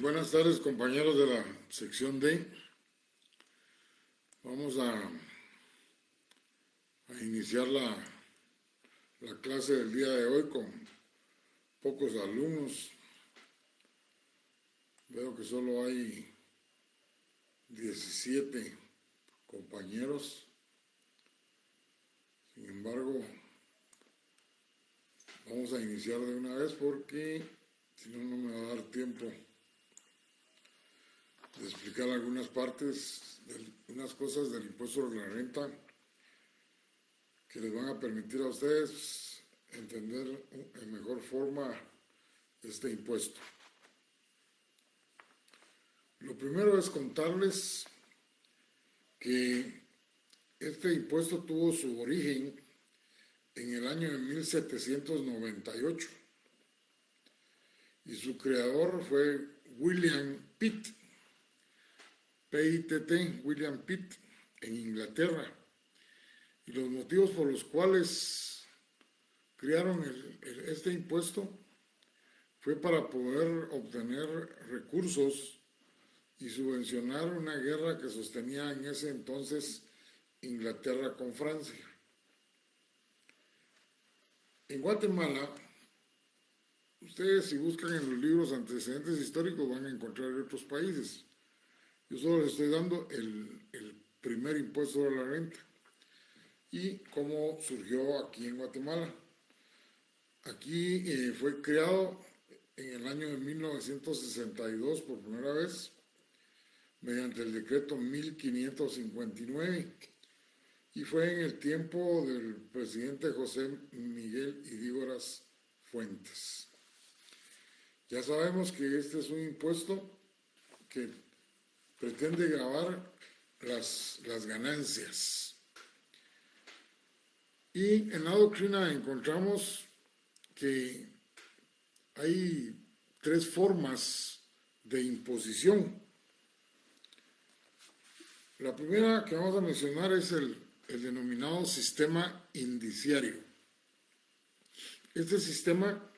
Buenas tardes, compañeros de la sección D. Vamos a iniciar la clase del día de hoy con pocos alumnos. Veo que solo hay 17 compañeros. Sin embargo, vamos a iniciar de una vez porque si no, no me va a dar tiempo de explicar algunas partes, unas cosas del impuesto sobre la renta que les van a permitir a ustedes entender en mejor forma este impuesto. Lo primero es contarles que este impuesto tuvo su origen en el año de 1798 y su creador fue William Pitt, P-I-T-T, William Pitt, en Inglaterra. Y los motivos por los cuales crearon este impuesto fue para poder obtener recursos y subvencionar una guerra que sostenía en ese entonces Inglaterra con Francia. En Guatemala, ustedes si buscan en los libros antecedentes históricos van a encontrar otros países. Yo solo les estoy dando el primer impuesto sobre la renta y cómo surgió aquí en Guatemala. Aquí fue creado en el año de 1962 por primera vez mediante el decreto 1559 y fue en el tiempo del presidente José Miguel Ydígoras Fuentes. Ya sabemos que este es un impuesto que pretende gravar las ganancias. Y en la doctrina encontramos que hay tres formas de imposición. La primera que vamos a mencionar es el denominado sistema indiciario. Este sistema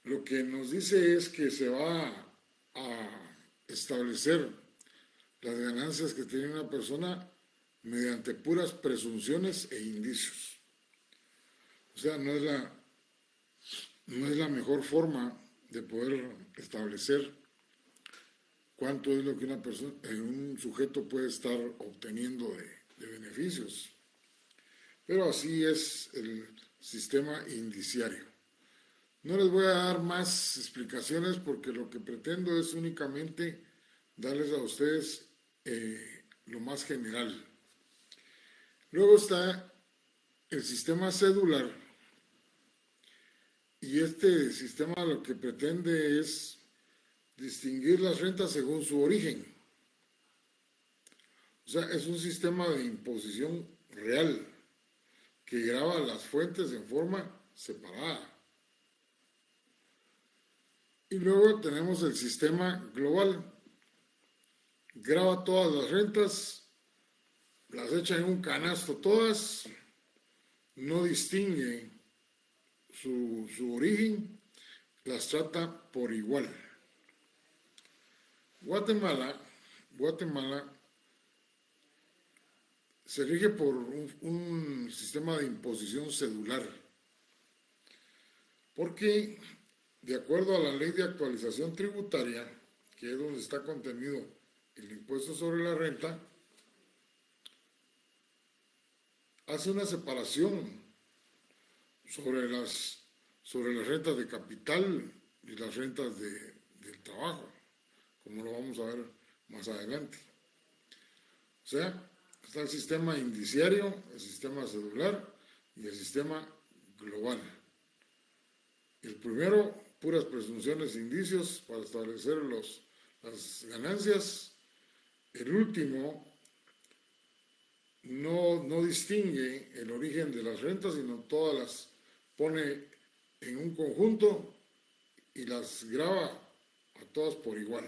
lo que nos dice es que se va a establecer las ganancias que tiene una persona mediante puras presunciones e indicios. O sea, no es la mejor forma de poder establecer cuánto es lo que una persona, un sujeto puede estar obteniendo de beneficios. Pero así es el sistema indiciario. No les voy a dar más explicaciones porque lo que pretendo es únicamente darles a ustedes lo más general. Luego está el sistema cedular y este sistema lo que pretende es distinguir las rentas según su origen. O sea, es un sistema de imposición real que grava las fuentes en forma separada. Y luego tenemos el sistema global. Grava todas las rentas, las echa en un canasto todas, no distingue su origen, las trata por igual. Guatemala se rige por un sistema de imposición cedular, porque de acuerdo a la Ley de Actualización Tributaria, que es donde está contenido el impuesto sobre la renta, hace una separación sobre las rentas de capital y las rentas del trabajo, como lo vamos a ver más adelante. O sea, está el sistema indiciario, el sistema cedular y el sistema global. El primero, puras presunciones e indicios para establecer las ganancias. El último no distingue el origen de las rentas, sino todas las pone en un conjunto y las grava a todas por igual.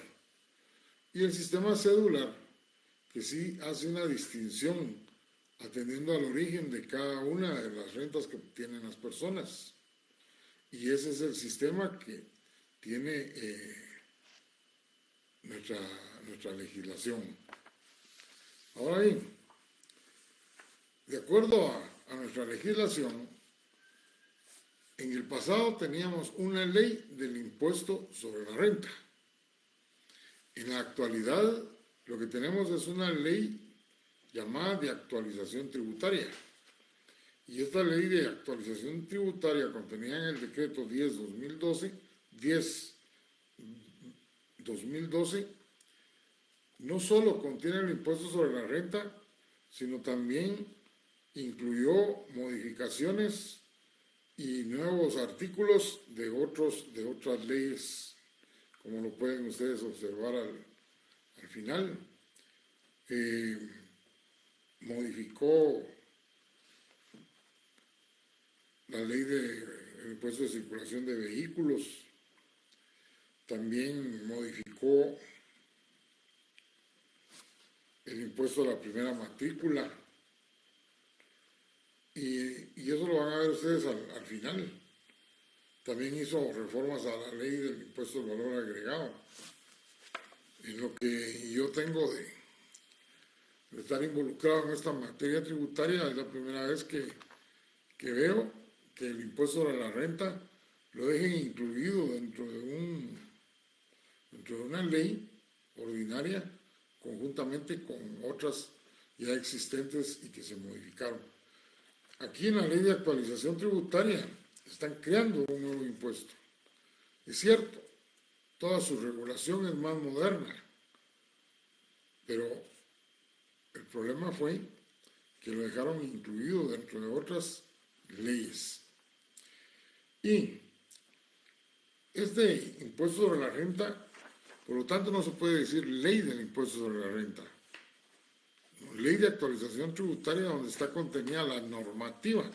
Y el sistema cedular, que sí hace una distinción atendiendo al origen de cada una de las rentas que tienen las personas. Y ese es el sistema que tiene nuestra legislación. Ahora bien, de acuerdo a nuestra legislación, en el pasado teníamos una ley del impuesto sobre la renta. En la actualidad, lo que tenemos es una ley llamada de actualización tributaria. Y esta ley de actualización tributaria contenida en el decreto 10-2012, no solo contiene el impuesto sobre la renta, sino también incluyó modificaciones y nuevos artículos de otras leyes, como lo pueden ustedes observar al final. Modificó la ley del impuesto de circulación de vehículos, también modificó el impuesto a la primera matrícula, y eso lo van a ver ustedes al final. También hizo reformas a la ley del impuesto al valor agregado. En lo que yo tengo de estar involucrado en esta materia tributaria, es la primera vez que veo que el impuesto sobre la renta lo dejen incluido dentro de una ley ordinaria, conjuntamente con otras ya existentes y que se modificaron. Aquí en la ley de actualización tributaria están creando un nuevo impuesto. Es cierto, toda su regulación es más moderna, pero el problema fue que lo dejaron incluido dentro de otras leyes. Y este impuesto sobre la renta, por lo tanto, no se puede decir ley del impuesto sobre la renta. Ley de actualización tributaria, donde está contenida la normativa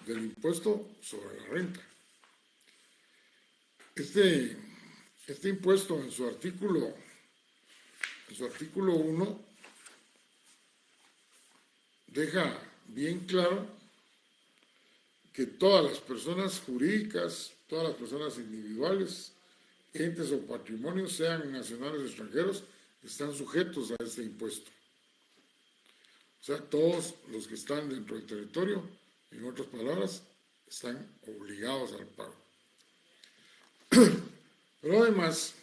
del impuesto sobre la renta. Este impuesto en su artículo 1 deja bien claro que todas las personas jurídicas, todas las personas individuales, entes o patrimonios, sean nacionales o extranjeros, están sujetos a este impuesto. O sea, todos los que están dentro del territorio, en otras palabras, están obligados al pago. Pero además,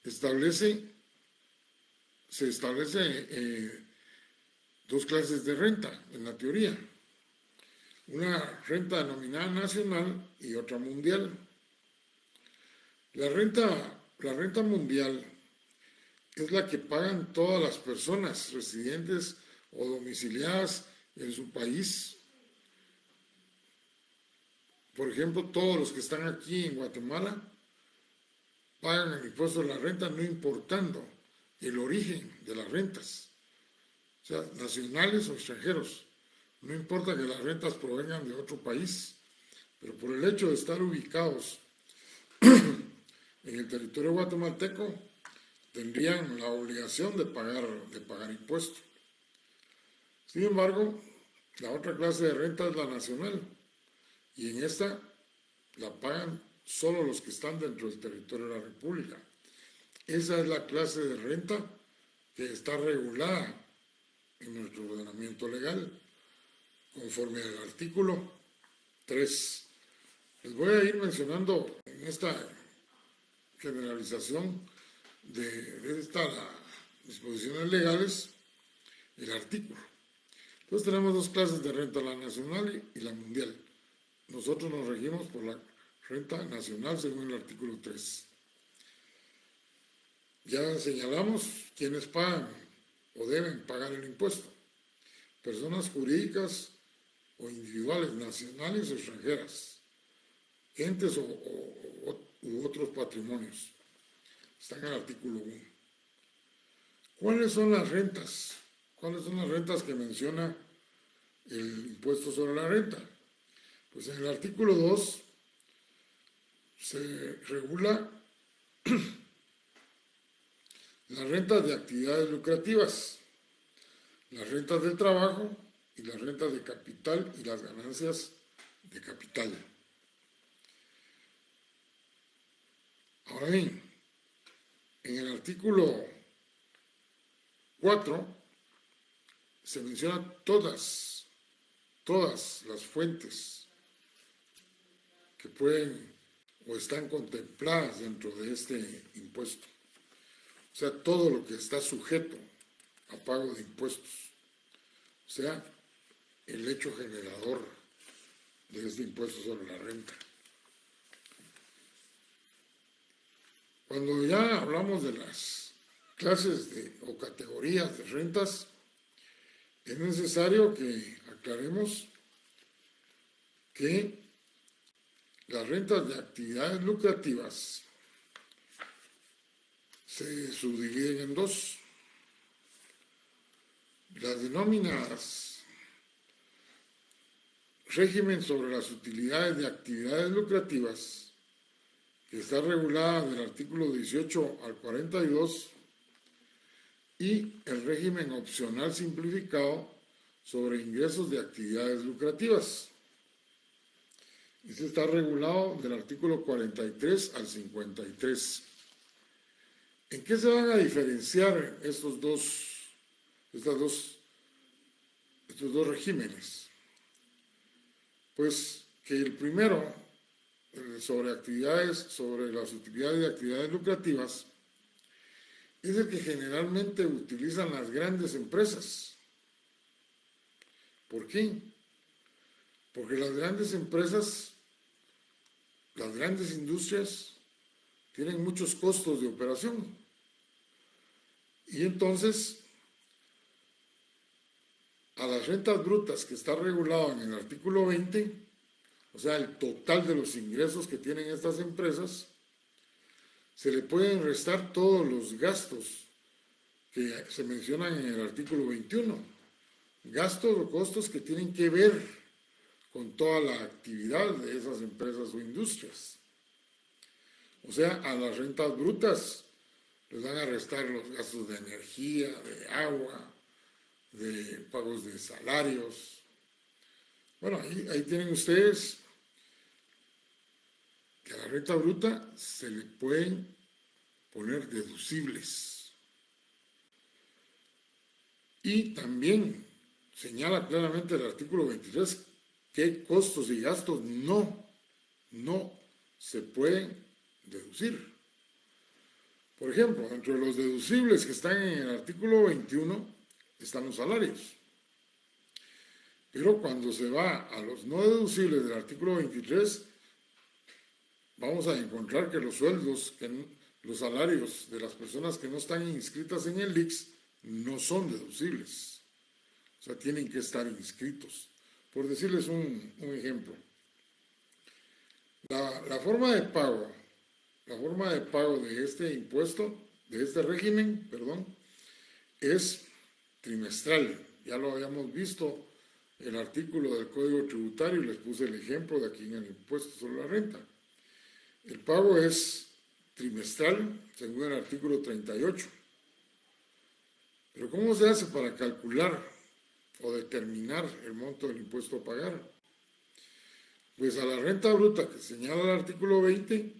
se establece dos clases de renta en la teoría. Una renta denominada nacional y otra mundial. La renta mundial es la que pagan todas las personas residentes o domiciliadas en su país. Por ejemplo, todos los que están aquí en Guatemala pagan el impuesto de la renta, no importando el origen de las rentas, o sea, nacionales o extranjeros. No importa que las rentas provengan de otro país, pero por el hecho de estar ubicados en el territorio guatemalteco, tendrían la obligación de pagar impuestos. Sin embargo, la otra clase de renta es la nacional, y en esta la pagan solo los que están dentro del territorio de la República. Esa es la clase de renta que está regulada en nuestro ordenamiento legal, conforme al artículo 3. Les voy a ir mencionando en esta generalización de estas disposiciones legales el artículo. Entonces tenemos dos clases de renta, la nacional y la mundial. Nosotros nos regimos por la renta nacional según el artículo 3. Ya señalamos quiénes pagan o deben pagar el impuesto. Personas jurídicas o individuales, nacionales o extranjeras, entes u otros patrimonios. Está en el artículo 1. ¿Cuáles son las rentas? ¿Cuáles son las rentas que menciona el impuesto sobre la renta? Pues en el artículo 2 se regula las rentas de actividades lucrativas, las rentas del trabajo y las rentas de capital y las ganancias de capital. Ahora bien, En el artículo 4 se menciona todas las fuentes que pueden o están contempladas dentro de este impuesto. O sea, todo lo que está sujeto a pago de impuestos. O sea, el hecho generador de este impuesto sobre la renta. Cuando ya hablamos de las clases o categorías de rentas, es necesario que aclaremos que las rentas de actividades lucrativas se subdividen en dos. Las denominadas régimen sobre las utilidades de actividades lucrativas, que está regulada del artículo 18 al 42, y el régimen opcional simplificado sobre ingresos de actividades lucrativas. Este está regulado del artículo 43 al 53. ¿En qué se van a diferenciar estos dos regímenes? Pues que el primero, sobre las utilidades de actividades lucrativas, es el que generalmente utilizan las grandes empresas. ¿Por qué? Porque las grandes empresas, las grandes industrias, tienen muchos costos de operación. Y entonces, a las rentas brutas que está regulado en el artículo 20, o sea, el total de los ingresos que tienen estas empresas, se le pueden restar todos los gastos que se mencionan en el artículo 21. Gastos o costos que tienen que ver con toda la actividad de esas empresas o industrias. O sea, a las rentas brutas les van a restar los gastos de energía, de agua, de pagos de salarios. Bueno, ahí tienen ustedes que a la renta bruta se le pueden poner deducibles. Y también señala claramente el artículo 23 qué costos y gastos no se pueden deducir. Por ejemplo, entre los deducibles que están en el artículo 21 están los salarios. Pero cuando se va a los no deducibles del artículo 23, vamos a encontrar que los sueldos, los salarios de las personas que no están inscritas en el IX no son deducibles. O sea, tienen que estar inscritos. Por decirles un ejemplo, la forma de pago de este impuesto, de este régimen, es trimestral. Ya lo habíamos visto el artículo del Código Tributario y les puse el ejemplo de aquí en el impuesto sobre la renta. El pago es trimestral según el artículo 38. Pero ¿cómo se hace para calcular o determinar el monto del impuesto a pagar? Pues a la renta bruta que señala el artículo 20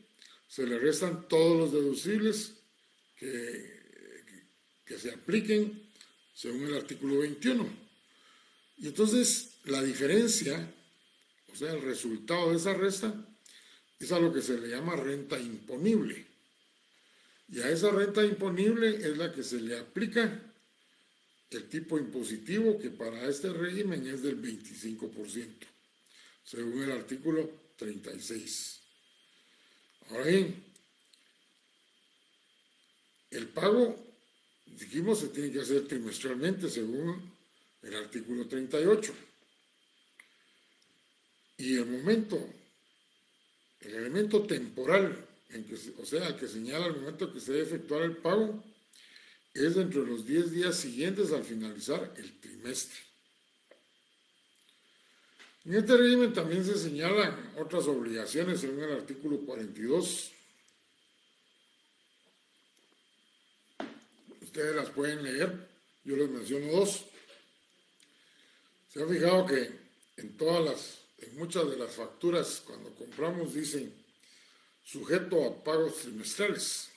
se le restan todos los deducibles que se apliquen según el artículo 21. Y entonces la diferencia, o sea, el resultado de esa resta, es a lo que se le llama renta imponible. Y a esa renta imponible es la que se le aplica el tipo impositivo, que para este régimen es del 25%, según el artículo 36. Ahora bien, el pago, dijimos, se tiene que hacer trimestralmente, según el artículo 38. Y el elemento temporal, el que señala el momento que se debe efectuar el pago, es dentro de los 10 días siguientes al finalizar el trimestre. En este régimen también se señalan otras obligaciones según el artículo 42. Ustedes las pueden leer, yo les menciono dos. Se ha fijado que en muchas de las facturas cuando compramos dicen sujeto a pagos trimestrales.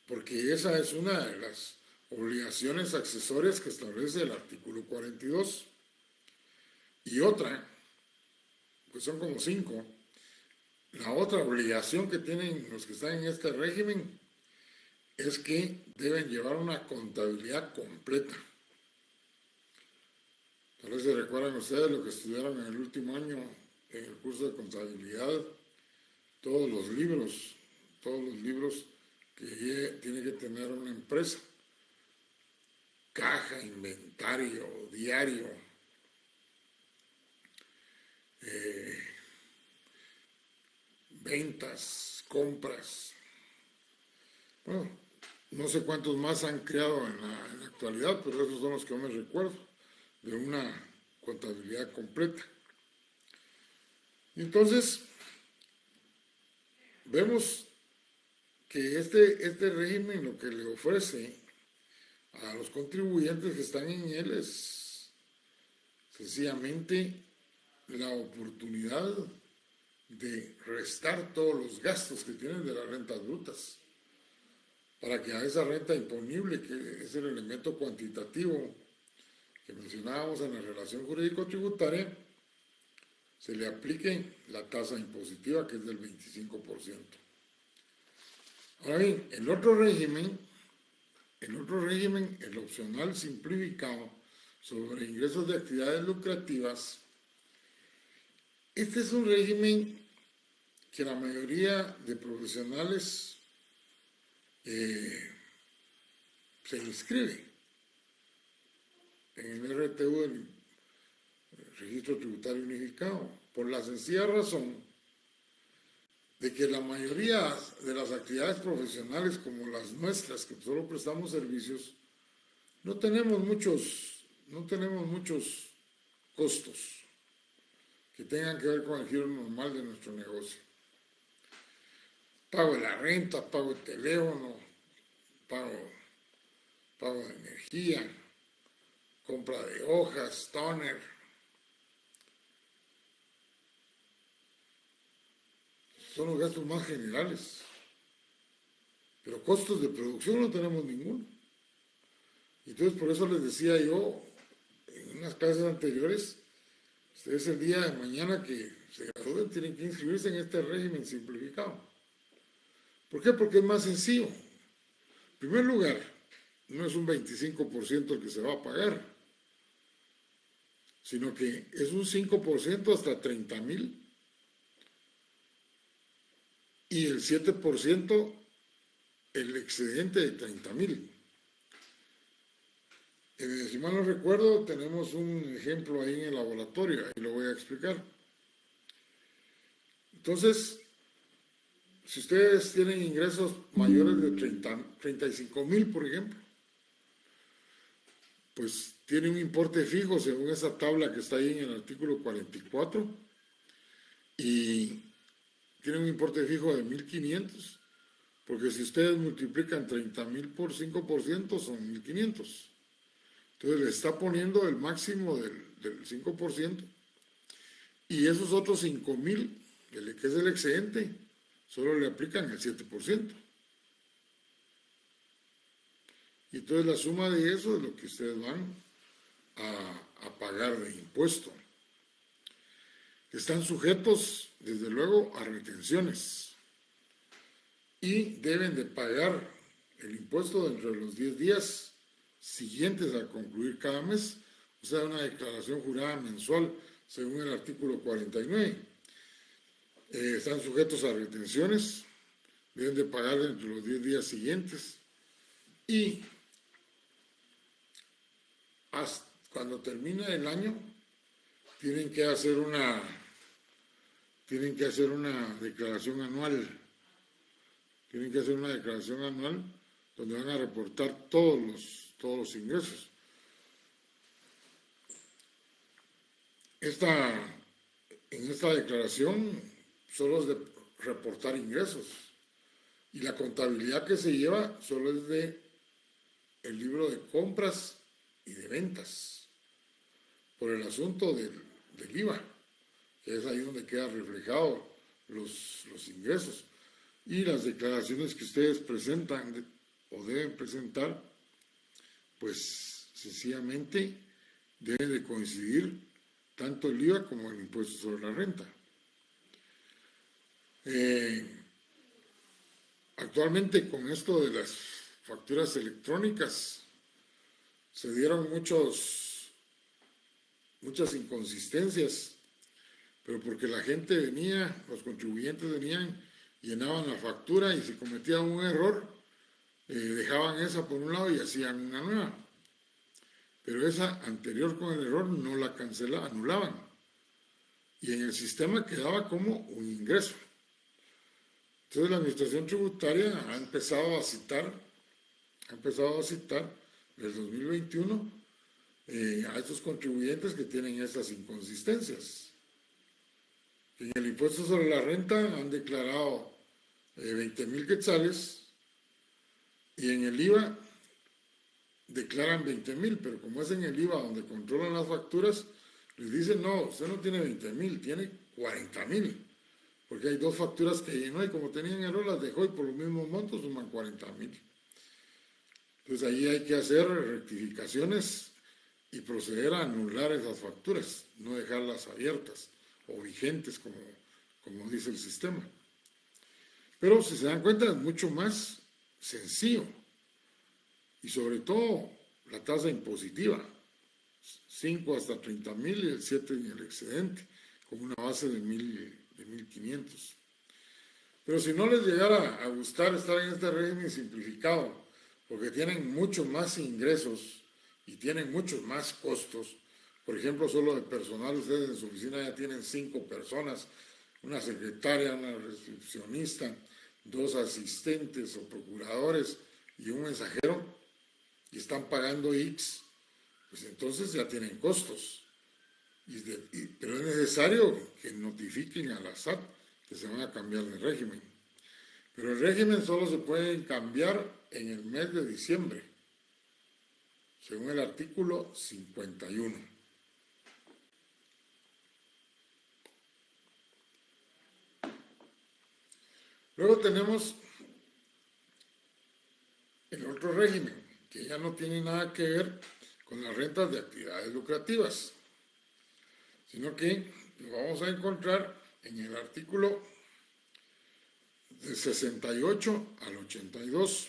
porque esa es una de las obligaciones accesorias que establece el artículo 42. Y otra, pues son como 5, la otra obligación que tienen los que están en este régimen es que deben llevar una contabilidad completa. Tal vez se recuerdan ustedes lo que estudiaron en el último año en el curso de contabilidad, todos los libros que tiene que tener una empresa, caja, inventario, diario, ventas, compras. Bueno, no sé cuántos más han creado en la actualidad, pero esos son los que yo me recuerdo, de una contabilidad completa. Entonces, vemos que este régimen lo que le ofrece a los contribuyentes que están en él es sencillamente la oportunidad de restar todos los gastos que tienen de las rentas brutas, para que a esa renta imponible, que es el elemento cuantitativo que mencionábamos en la relación jurídico-tributaria, se le aplique la tasa impositiva, que es del 25%. Ahora bien, el otro régimen, el opcional simplificado sobre ingresos de actividades lucrativas, este es un régimen que la mayoría de profesionales se inscribe en el RTU, el Registro Tributario Unificado, por la sencilla razón de que la mayoría de las actividades profesionales como las nuestras, que solo prestamos servicios, no tenemos muchos costos que tengan que ver con el giro normal de nuestro negocio. Pago de la renta, pago de teléfono, pago de energía, compra de hojas, toner. Son los gastos más generales. Pero costos de producción no tenemos ninguno. Entonces, por eso les decía yo en unas clases anteriores, ustedes el día de mañana que se gradúen tienen que inscribirse en este régimen simplificado. ¿Por qué? Porque es más sencillo. En primer lugar, no es un 25% el que se va a pagar, sino que es un 5% hasta 30,000 y el 7% el excedente de 30,000. Si mal no recuerdo, tenemos un ejemplo ahí en el laboratorio, ahí lo voy a explicar. Entonces, si ustedes tienen ingresos mayores de 35,000, por ejemplo, pues tiene un importe fijo según esa tabla que está ahí en el artículo 44 y tiene un importe fijo de 1,500, porque si ustedes multiplican 30,000 por 5% son 1,500. Entonces le está poniendo el máximo del 5% y esos otros 5,000, que es el excedente, solo le aplican el 7%. Y entonces la suma de eso es lo que ustedes van a pagar de impuesto. Están sujetos, desde luego, a retenciones y deben de pagar el impuesto dentro de los 10 días siguientes a concluir cada mes, o sea, una declaración jurada mensual según el artículo 49. Están sujetos a retenciones, deben de pagar dentro de los 10 días siguientes y hasta cuando termina el año tienen que hacer una declaración anual. Tienen que hacer una declaración anual donde van a reportar todos los ingresos. En esta declaración solo es de reportar ingresos y la contabilidad que se lleva solo es de el libro de compras y de ventas por el asunto del IVA, que es ahí donde quedan reflejados los ingresos y las declaraciones que ustedes presentan o deben presentar, pues sencillamente deben de coincidir tanto el IVA como el impuesto sobre la renta. Actualmente con esto de las facturas electrónicas se dieron muchas inconsistencias, pero porque la gente venía, los contribuyentes venían, llenaban la factura y si cometían un error, dejaban esa por un lado y hacían una nueva. Pero esa anterior con el error no la cancelaban, anulaban. Y en el sistema quedaba como un ingreso. Entonces la Administración Tributaria ha empezado a citar en el 2021 a estos contribuyentes que tienen estas inconsistencias. En el impuesto sobre la renta han declarado 20,000 quetzales y en el IVA declaran 20,000, pero como es en el IVA donde controlan las facturas, les dicen, no, usted no tiene 20,000, tiene 40,000, porque hay dos facturas que llenó y como tenían error las dejó y por los mismos montos suman 40,000. Entonces ahí hay que hacer rectificaciones y proceder a anular esas facturas, no dejarlas abiertas o vigentes como dice el sistema. Pero si se dan cuenta es mucho más sencillo y sobre todo la tasa impositiva, 5 hasta 30,000 y el 7 en el excedente, con una base de 1,500. Pero si no les llegara a gustar estar en este régimen simplificado, porque tienen muchos más ingresos y tienen muchos más costos, por ejemplo, solo de personal, ustedes en su oficina ya tienen 5 personas, una secretaria, una recepcionista, 2 asistentes o procuradores y un mensajero, y están pagando X, pues entonces ya tienen costos. Pero es necesario que notifiquen a la SAT que se van a cambiar de régimen. Pero el régimen solo se puede cambiar en el mes de diciembre, según el artículo 51. Luego tenemos el otro régimen, que ya no tiene nada que ver con las rentas de actividades lucrativas, sino que lo vamos a encontrar en el artículo del 68 al 82.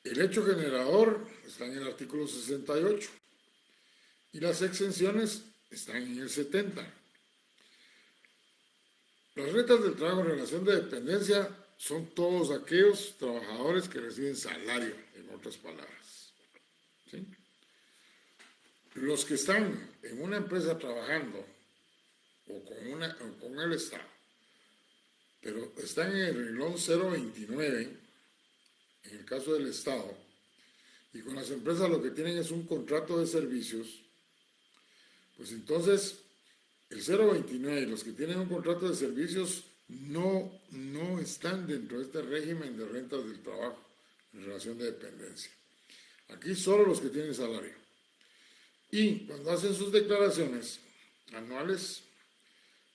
El hecho generador está en el artículo 68 y las exenciones están en el 70. Las rentas del trabajo en relación de dependencia son todos aquellos trabajadores que reciben salario, en otras palabras. ¿Sí? Los que están en una empresa trabajando o con el Estado, pero están en el renglón 029, en el caso del Estado, y con las empresas lo que tienen es un contrato de servicios, pues entonces el 029 y los que tienen un contrato de servicios no están dentro de este régimen de rentas del trabajo en relación de dependencia. Aquí solo los que tienen salario. Y cuando hacen sus declaraciones anuales,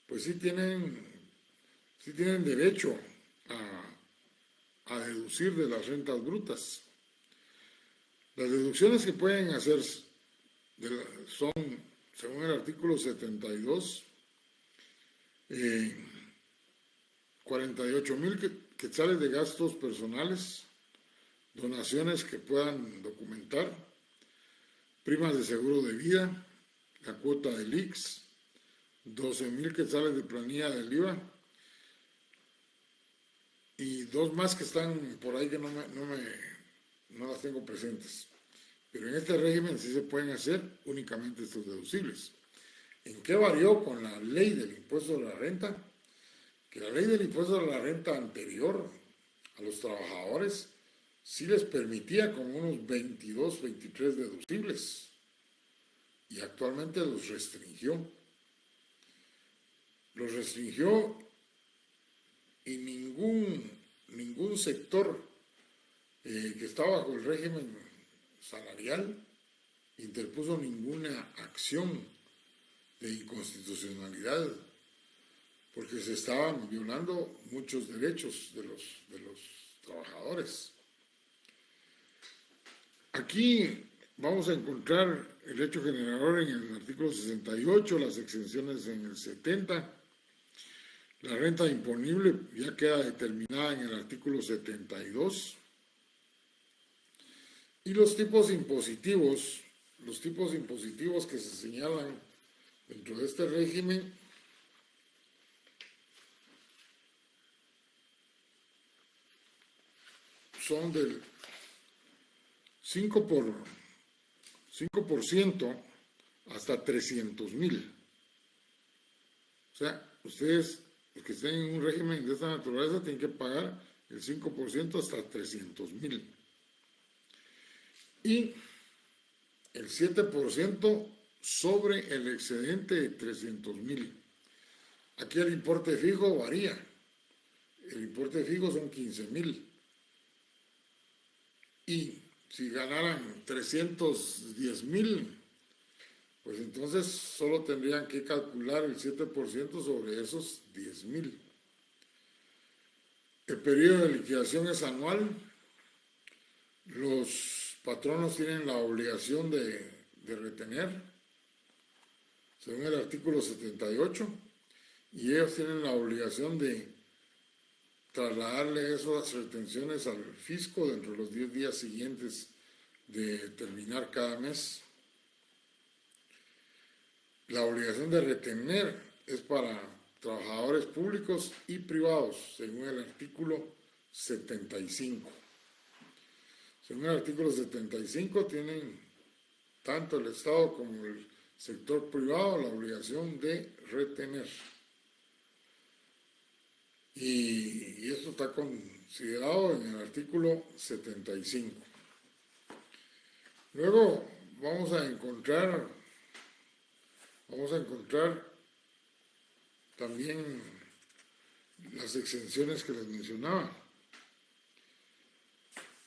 pues sí tienen derecho a deducir de las rentas brutas. Las deducciones que pueden hacer son, según el artículo 72, 48,000 quetzales de gastos personales, donaciones que puedan documentar, primas de seguro de vida, la cuota del IX, 12,000 quetzales de planilla del IVA y dos más que están por ahí que no las tengo presentes. Pero en este régimen sí se pueden hacer únicamente estos deducibles. ¿En qué varió con la ley del impuesto de la renta? Que la ley del impuesto de la renta anterior a los trabajadores sí les permitía como unos 22, 23 deducibles y actualmente los restringió. Los restringió y ningún sector que está bajo el régimen salarial interpuso ninguna acción de inconstitucionalidad porque se estaban violando muchos derechos de los trabajadores. Aquí vamos a encontrar el hecho generador en el artículo 68, las exenciones en el 70. La renta imponible ya queda determinada en el artículo 72. Y los tipos impositivos que se señalan dentro de este régimen son del 5% hasta 300,000. O sea, ustedes, los que estén en un régimen de esta naturaleza, tienen que pagar el 5% hasta 300,000. Y el 7% sobre el excedente de 300,000. Aquí el importe fijo varía. El importe fijo son 15,000. Y si ganaran 310,000, pues entonces solo tendrían que calcular el 7% sobre esos 10,000. El periodo de liquidación es anual. Los patronos tienen la obligación de retener, según el artículo 78, y ellos tienen la obligación de trasladarle esas retenciones al fisco dentro de los 10 días siguientes de terminar cada mes. La obligación de retener es para trabajadores públicos y privados, según el artículo 75. Según el artículo 75, tienen tanto el Estado como el sector privado la obligación de retener. Y esto está considerado en el artículo 75. Luego vamos a encontrar también las exenciones que les mencionaba.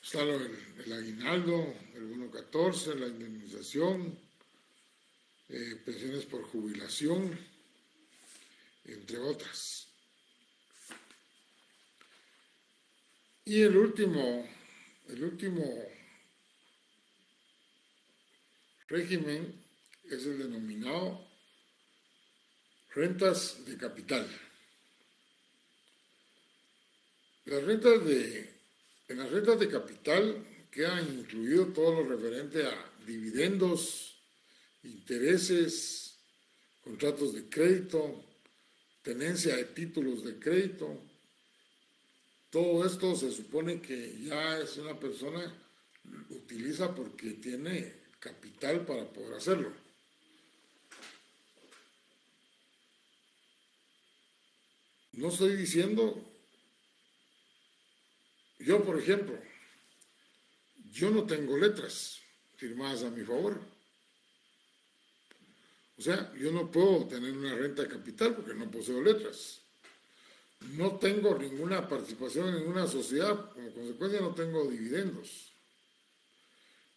Está el aguinaldo, el bono 14, la indemnización, pensiones por jubilación, entre otras. Y el último régimen es el denominado rentas de capital. En las rentas de capital quedan incluidos todo lo referente a dividendos, intereses, contratos de crédito, tenencia de títulos de crédito. Todo esto se supone que ya es una persona utiliza porque tiene capital para poder hacerlo. No estoy diciendo, yo por ejemplo, yo no tengo letras firmadas a mi favor. O sea, yo no puedo tener una renta de capital porque no poseo letras. No tengo ninguna participación en ninguna sociedad, como consecuencia no tengo dividendos.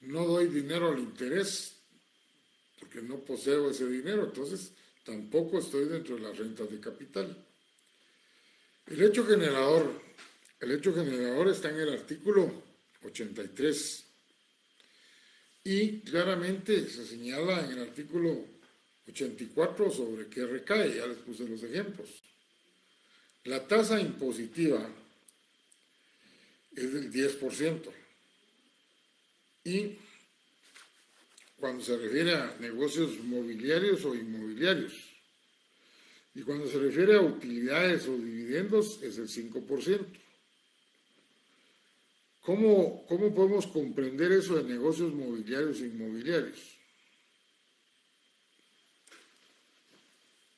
No doy dinero al interés porque no poseo ese dinero, entonces tampoco estoy dentro de las rentas de capital. El hecho generador está en el artículo 83 y claramente se señala en el artículo 84 sobre qué recae, ya les puse los ejemplos. La tasa impositiva es del 10% y cuando se refiere a negocios mobiliarios o inmobiliarios, y cuando se refiere a utilidades o dividendos es el 5%. ¿Cómo podemos comprender eso de negocios mobiliarios e inmobiliarios?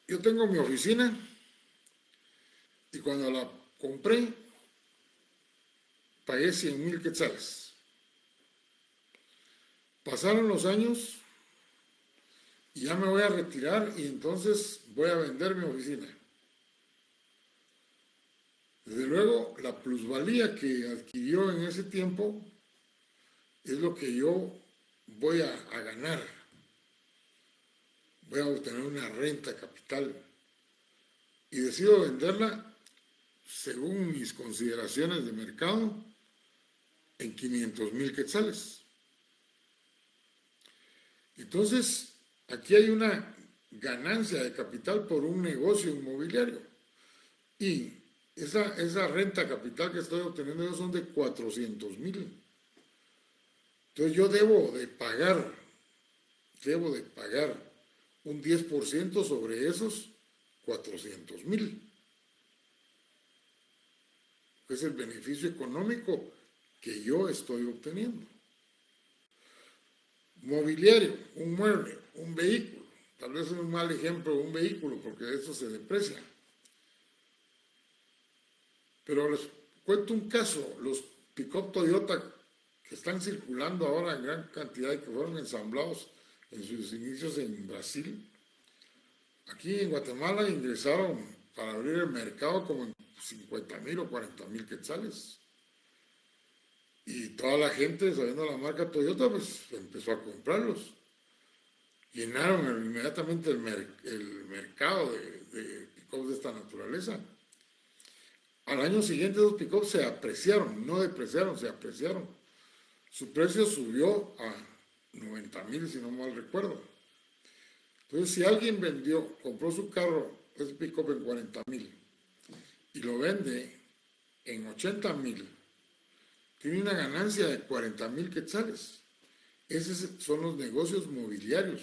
Yo tengo mi oficina y cuando la compré pagué 100,000 quetzales. Pasaron los años y ya me voy a retirar y entonces voy a vender mi oficina. Desde luego, la plusvalía que adquirió en ese tiempo es lo que yo voy a ganar. Voy a obtener una renta capital y decido venderla según mis consideraciones de mercado en 500,000 quetzales. Entonces, aquí hay una ganancia de capital por un negocio inmobiliario. Y esa renta capital que estoy obteniendo yo son de 400,000. Entonces yo debo de pagar un 10% sobre esos 400,000. Es el beneficio económico que yo estoy obteniendo. Mobiliario, un mueble, un vehículo. Tal vez es un mal ejemplo un vehículo porque eso se deprecia. Pero les cuento un caso, los pick-up Toyota que están circulando ahora en gran cantidad y que fueron ensamblados en sus inicios en Brasil, aquí en Guatemala ingresaron para abrir el mercado como en 50,000 o 40,000 quetzales. Y toda la gente, sabiendo la marca Toyota, pues empezó a comprarlos. Llenaron inmediatamente el mercado de pick-ups de esta naturaleza. Al año siguiente esos pick-ups se apreciaron, no depreciaron, se apreciaron. Su precio subió a 90,000, si no mal recuerdo. Entonces, si alguien compró su carro, ese pick-up en 40,000 y lo vende en 80,000, tiene una ganancia de 40,000 quetzales. Esos son los negocios mobiliarios.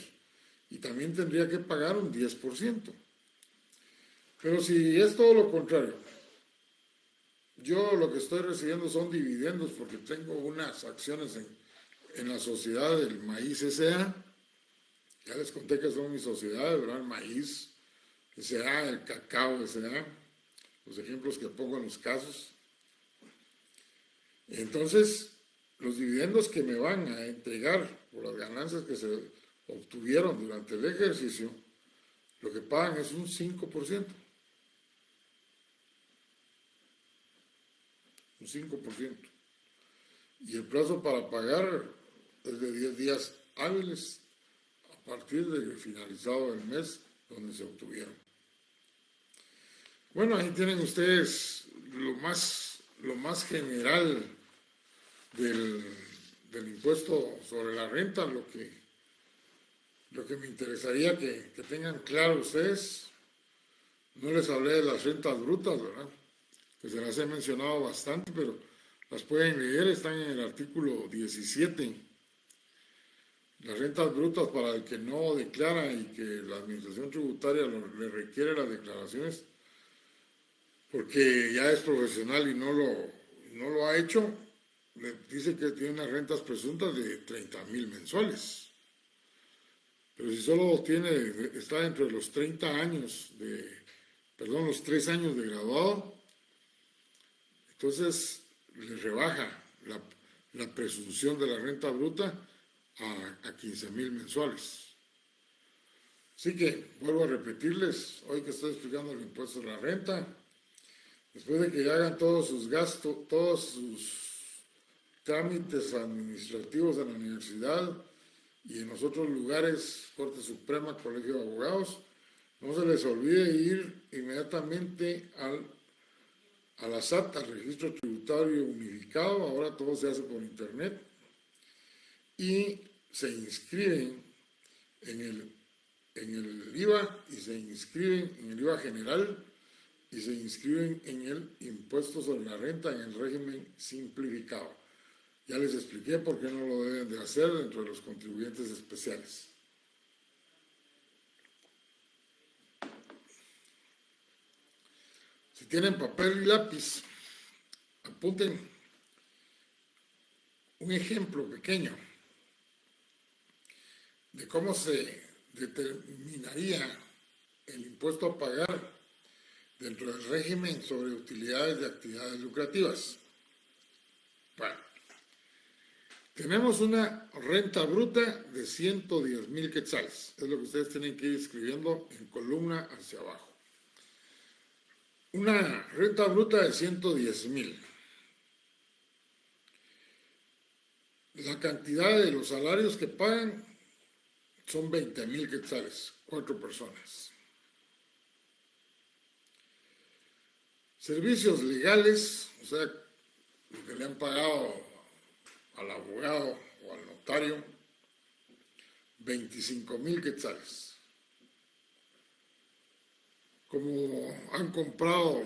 Y también tendría que pagar un 10%. Pero si es todo lo contrario, yo lo que estoy recibiendo son dividendos porque tengo unas acciones en la sociedad del maíz S.A. Ya les conté que son mis sociedades, ¿verdad? El maíz S.A., el cacao S.A., los ejemplos que pongo en los casos. Entonces, los dividendos que me van a entregar por las ganancias que se obtuvieron durante el ejercicio, lo que pagan es un 5%. Un 5%. Y el plazo para pagar es de 10 días hábiles a partir de finalizado el mes donde se obtuvieron. Bueno, ahí tienen ustedes lo más general del impuesto sobre la renta, lo que me interesaría que tengan claro ustedes. No les hablé de las rentas brutas, ¿verdad? Que se las he mencionado bastante, pero las pueden leer, están en el artículo 17. Las rentas brutas para el que no declara y que la administración tributaria le requiere las declaraciones porque ya es profesional y no lo ha hecho, le dice que tiene unas rentas presuntas de 30,000 mensuales. Pero si solo está dentro de los 30 años los 3 años de graduado, entonces le rebaja la presunción de la renta bruta a 15,000 mensuales. Así que vuelvo a repetirles, hoy que estoy explicando el impuesto de la renta, después de que ya hagan todos sus gastos, todos sus trámites administrativos en la universidad y en los otros lugares, Corte Suprema, Colegio de Abogados, no se les olvide ir inmediatamente a la SAT, al Registro Tributario Unificado. Ahora todo se hace por internet, y se inscriben en el IVA, y se inscriben en el IVA general, y se inscriben en el impuesto sobre la renta en el régimen simplificado. Ya les expliqué por qué no lo deben de hacer dentro de los contribuyentes especiales. Si tienen papel y lápiz, apunten un ejemplo pequeño de cómo se determinaría el impuesto a pagar dentro del régimen sobre utilidades de actividades lucrativas. Bueno, tenemos una renta bruta de 110,000 quetzales. Es lo que ustedes tienen que ir escribiendo en columna hacia abajo. Una renta bruta de 110,000. La cantidad de los salarios que pagan son 20,000 quetzales, 4 personas. Servicios legales, o sea, lo que le han pagado al abogado o al notario, 25,000 quetzales. Como han comprado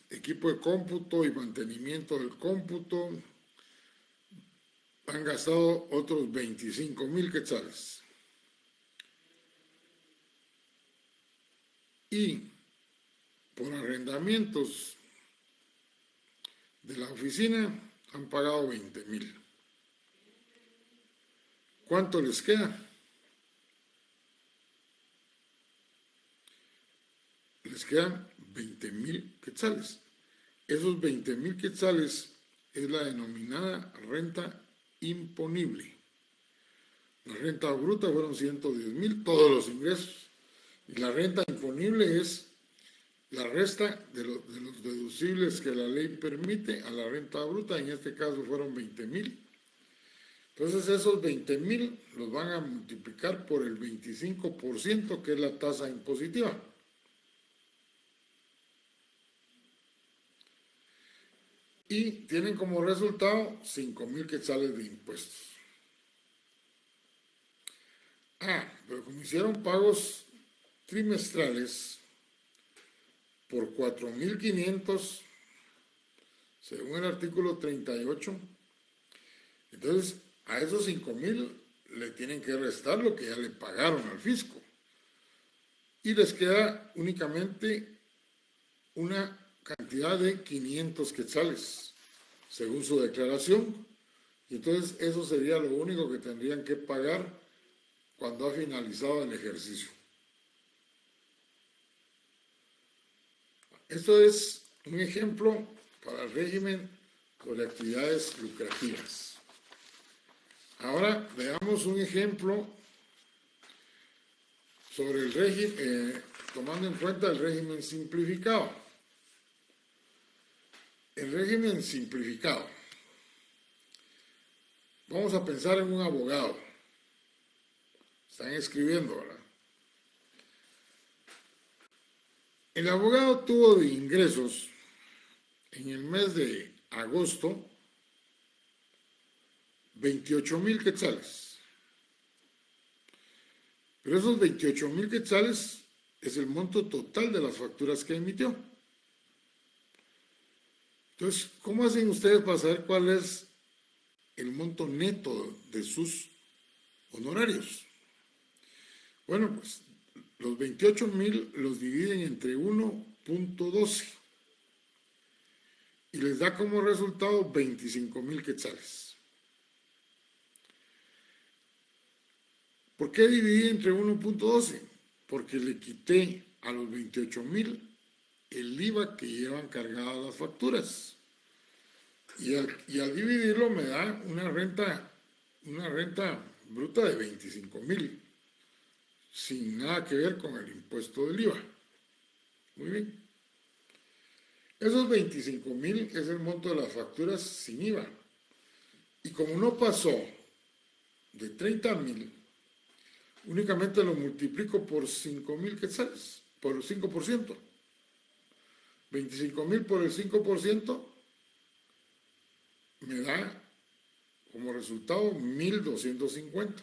equipo de cómputo y mantenimiento del cómputo, han gastado otros 25,000 quetzales. Y por arrendamientos de la oficina han pagado 20,000. ¿Cuánto les queda? Les quedan 20,000 quetzales. Esos 20,000 quetzales es la denominada renta imponible. La renta bruta fueron 110,000, todos los ingresos. Y la renta imponible es la resta de los deducibles que la ley permite a la renta bruta, en este caso fueron 20,000. Entonces esos 20,000 los van a multiplicar por el 25%, que es la tasa impositiva. Y tienen como resultado 5,000 quetzales de impuestos. Pero como hicieron pagos trimestrales por 4,500, según el artículo 38, entonces a esos 5,000 le tienen que restar lo que ya le pagaron al fisco. Y les queda únicamente una cantidad de 500 quetzales, según su declaración. Y entonces eso sería lo único que tendrían que pagar cuando ha finalizado el ejercicio. Esto es un ejemplo para el régimen sobre actividades lucrativas. Ahora veamos un ejemplo sobre el régimen, tomando en cuenta el régimen simplificado. El régimen simplificado. Vamos a pensar en un abogado. Están escribiendo, ¿verdad? El abogado tuvo de ingresos en el mes de agosto 28,000 quetzales. Pero esos 28,000 quetzales es el monto total de las facturas que emitió. Entonces, ¿cómo hacen ustedes para saber cuál es el monto neto de sus honorarios? Bueno, pues los 28,000 los dividen entre 1.12 y les da como resultado 25,000 quetzales. ¿Por qué dividí entre 1.12? Porque le quité a los 28,000 el IVA que llevan cargadas las facturas. Y al dividirlo me da una renta bruta de 25,000, sin nada que ver con el impuesto del IVA. Muy bien. Esos 25,000 es el monto de las facturas sin IVA. Y como no pasó de 30,000, únicamente lo multiplico por 5,000 quetzales, por el 5%. 25,000 por el 5% me da como resultado 1,250.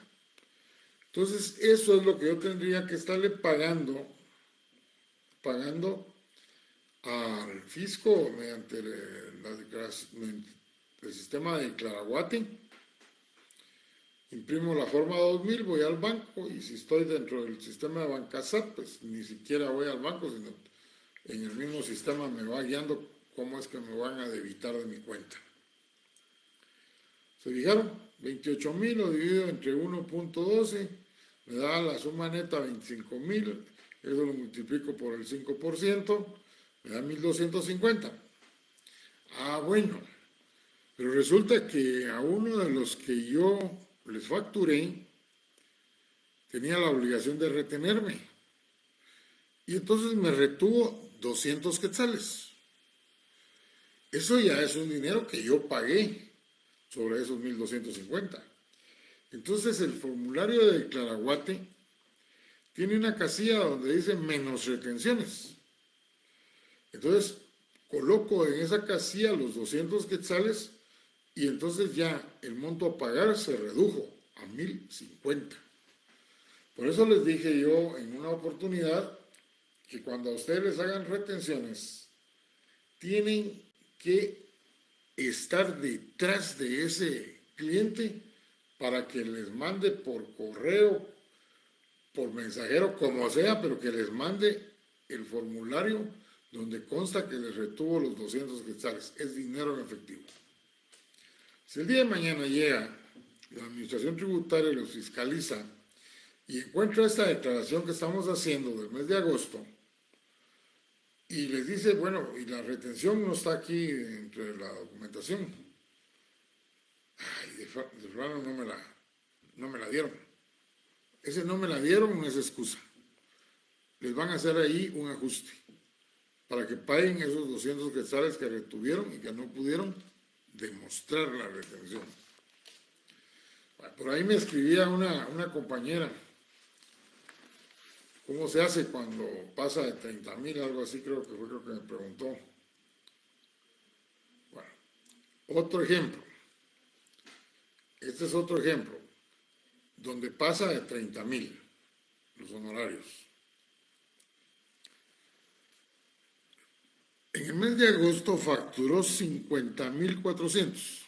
Entonces, eso es lo que yo tendría que estarle pagando al fisco mediante el sistema de Claraguate. Imprimo la forma 2000, voy al banco, y si estoy dentro del sistema de Bancasat, pues ni siquiera voy al banco, sino en el mismo sistema me va guiando cómo es que me van a debitar de mi cuenta. ¿Se fijaron? 28,000 lo divido entre 1.12, me da la suma neta 25,000, eso lo multiplico por el 5%, me da 1,250. Bueno, pero resulta que a uno de los que yo les facturé tenía la obligación de retenerme, y entonces me retuvo 200 quetzales. Eso ya es un dinero que yo pagué sobre esos 1,250. Entonces el formulario de Claraguate tiene una casilla donde dice menos retenciones. Entonces coloco en esa casilla los 200 quetzales y entonces ya el monto a pagar se redujo a 1050. Por eso les dije yo en una oportunidad que cuando a ustedes les hagan retenciones, tienen que estar detrás de ese cliente para que les mande por correo, por mensajero, como sea, pero que les mande el formulario donde consta que les retuvo los 200 quetzales. Es dinero en efectivo. Si el día de mañana llega la administración tributaria y los fiscaliza y encuentra esta declaración que estamos haciendo del mes de agosto y les dice, bueno, y la retención no está aquí entre la documentación, ay, de plano no me la dieron. Ese no me la dieron no es excusa. Les van a hacer ahí un ajuste para que paguen esos 200 quetzales que retuvieron y que no pudieron demostrar la retención. Por ahí me escribía una compañera, ¿cómo se hace cuando pasa de 30,000? Algo así creo que me preguntó. Bueno, otro ejemplo. Este es otro ejemplo, donde pasa de 30,000 los honorarios. En el mes de agosto facturó 50,400.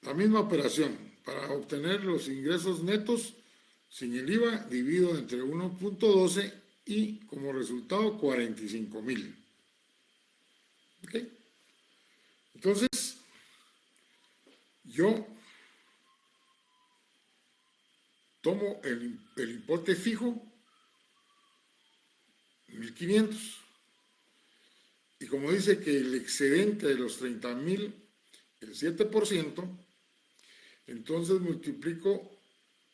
La misma operación, para obtener los ingresos netos sin el IVA, dividido entre 1.12 y como resultado 45,000. ¿Ok? Entonces, yo tomo el importe fijo, 1,500. Y como dice que el excedente de los 30,000, el 7%, entonces multiplico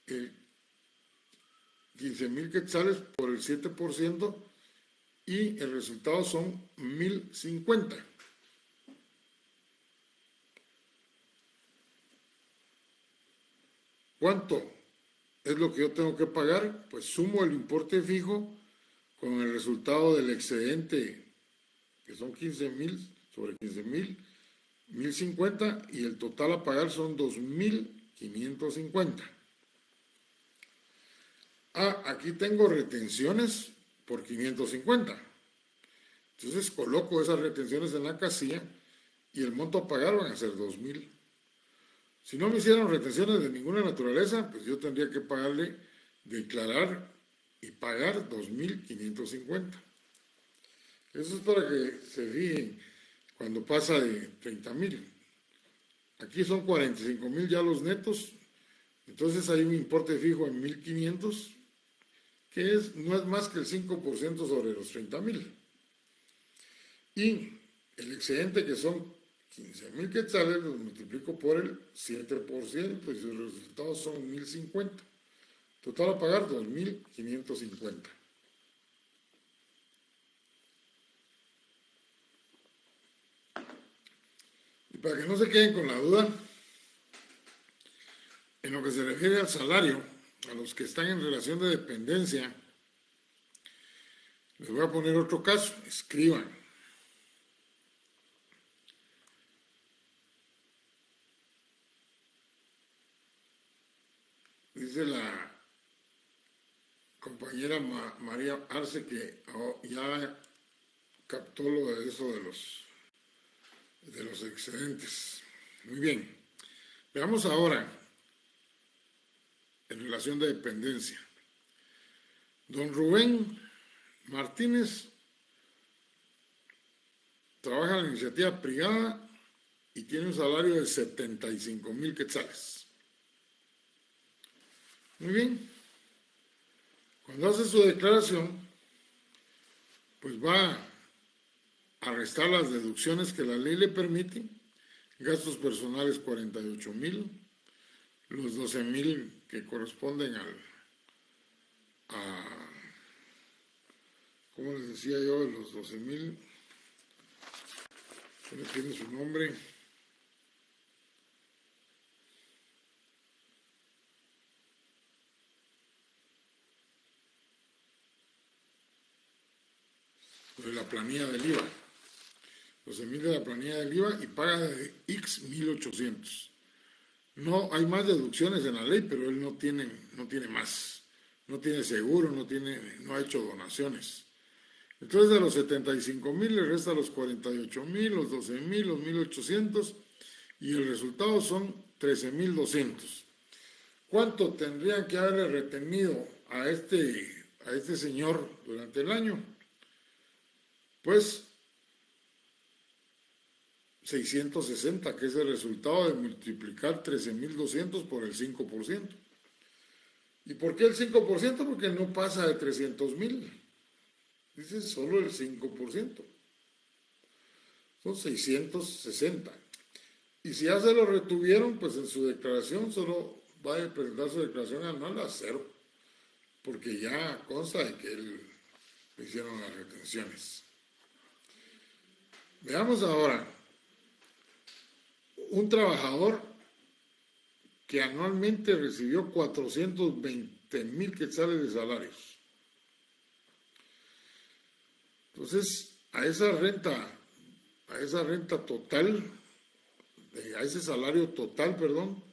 el 15,000 quetzales por el 7% y el resultado son 1,050. ¿Cuánto es lo que yo tengo que pagar? Pues sumo el importe fijo con el resultado del excedente, que son 15,000 sobre 15,000, 1,050, y el total a pagar son 2,550. Aquí tengo retenciones por 550. Entonces coloco esas retenciones en la casilla y el monto a pagar van a ser 2,000. Si no me hicieron retenciones de ninguna naturaleza, pues yo tendría que pagarle, declarar y pagar 2,550. Eso es para que se fijen cuando pasa de 30,000. Aquí son 45,000 ya los netos, entonces hay un importe fijo en 1,500, que no es más que el 5% sobre los 30,000. Y el excedente, que son 15,000 quetzales, los multiplico por el 7% y sus resultados son 1,050. Total a pagar 2,550. Y para que no se queden con la duda, en lo que se refiere al salario, a los que están en relación de dependencia, les voy a poner otro caso. Escriban. Dice la compañera María Arce que ya captó lo de eso de los excedentes. Muy bien. Veamos ahora en relación de dependencia. Don Rubén Martínez trabaja en la iniciativa privada y tiene un salario de 75,000 quetzales. Muy bien. Cuando hace su declaración, pues va a restar las deducciones que la ley le permite: gastos personales 48,000, los 12,000 que corresponden ¿cómo les decía yo? Los 12,000, tiene su nombre. De la planilla del IVA. 12,000 de la planilla del IVA y paga de X 1,800. No, hay más deducciones en la ley, pero él no tiene más. No tiene seguro, no ha hecho donaciones. Entonces de los 75,000 le resta los 48,000, los 12,000, los 1,800 y el resultado son 13,200. ¿Cuánto tendrían que haberle retenido a este señor durante el año? Pues 660, que es el resultado de multiplicar 13,200 por el 5%. ¿Y por qué el 5%? Porque no pasa de 300,000. Dice solo el 5%. Son 660. Y si ya se lo retuvieron, pues en su declaración solo va a presentar su declaración anual a cero. Porque ya consta de que él le hicieron las retenciones. Veamos ahora. Un trabajador que anualmente recibió 420,000 quetzales de salarios. Entonces, a esa renta total, a ese salario total, perdón,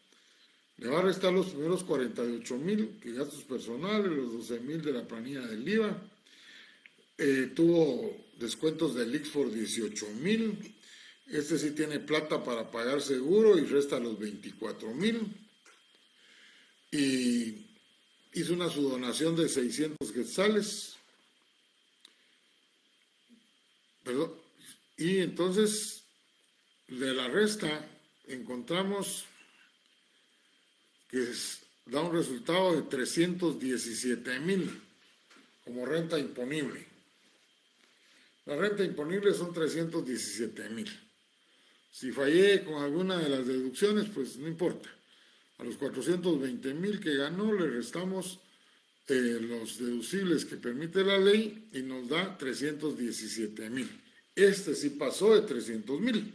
le va a restar los primeros 48,000 que gastos personales, los 12,000 de la planilla del IVA, tuvo descuentos del IX por 18,000. Este sí tiene plata para pagar seguro y resta los 24,000. Y hizo una subdonación de 600 quetzales. Perdón. Y entonces, de la resta, encontramos que da un resultado de 317,000 como renta imponible. La renta imponible son 317,000. Si fallé con alguna de las deducciones, pues no importa. A los 420,000 que ganó le restamos los deducibles que permite la ley y nos da 317,000. Este sí pasó de 300,000.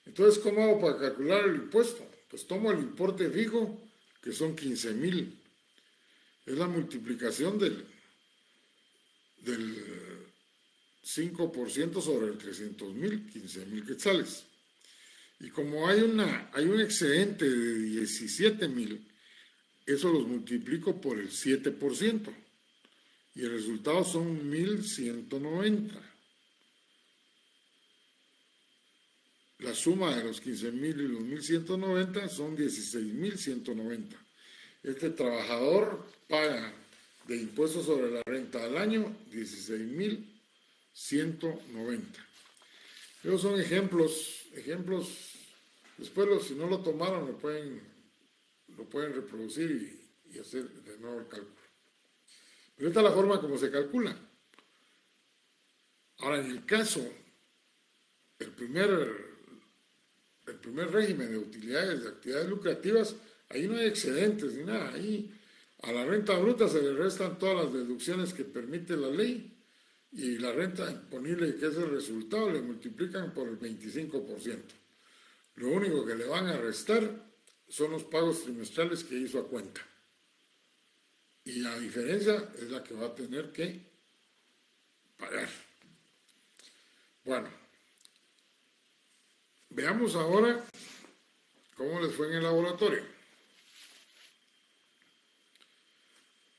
Entonces, ¿cómo hago para calcular el impuesto? Pues tomo el importe fijo, que son 15,000. Es la multiplicación del 5% sobre el 300,000, 15,000 quetzales. Y como hay un excedente de 17,000, eso los multiplico por el 7%. Y el resultado son 1,190. La suma de los 15,000 y los 1,190 son 16,190. Este trabajador paga de impuestos sobre la renta al año 16,190. Esos son ejemplos. Después, si no lo tomaron, lo pueden reproducir y hacer de nuevo el cálculo. Pero esta es la forma como se calcula. Ahora, en el caso, el primer régimen de utilidades, de actividades lucrativas, ahí no hay excedentes ni nada. Ahí a la renta bruta se le restan todas las deducciones que permite la ley y la renta imponible, que es el resultado, le multiplican por el 25%. Lo único que le van a restar son los pagos trimestrales que hizo a cuenta. Y la diferencia es la que va a tener que pagar. Bueno, veamos ahora cómo les fue en el laboratorio.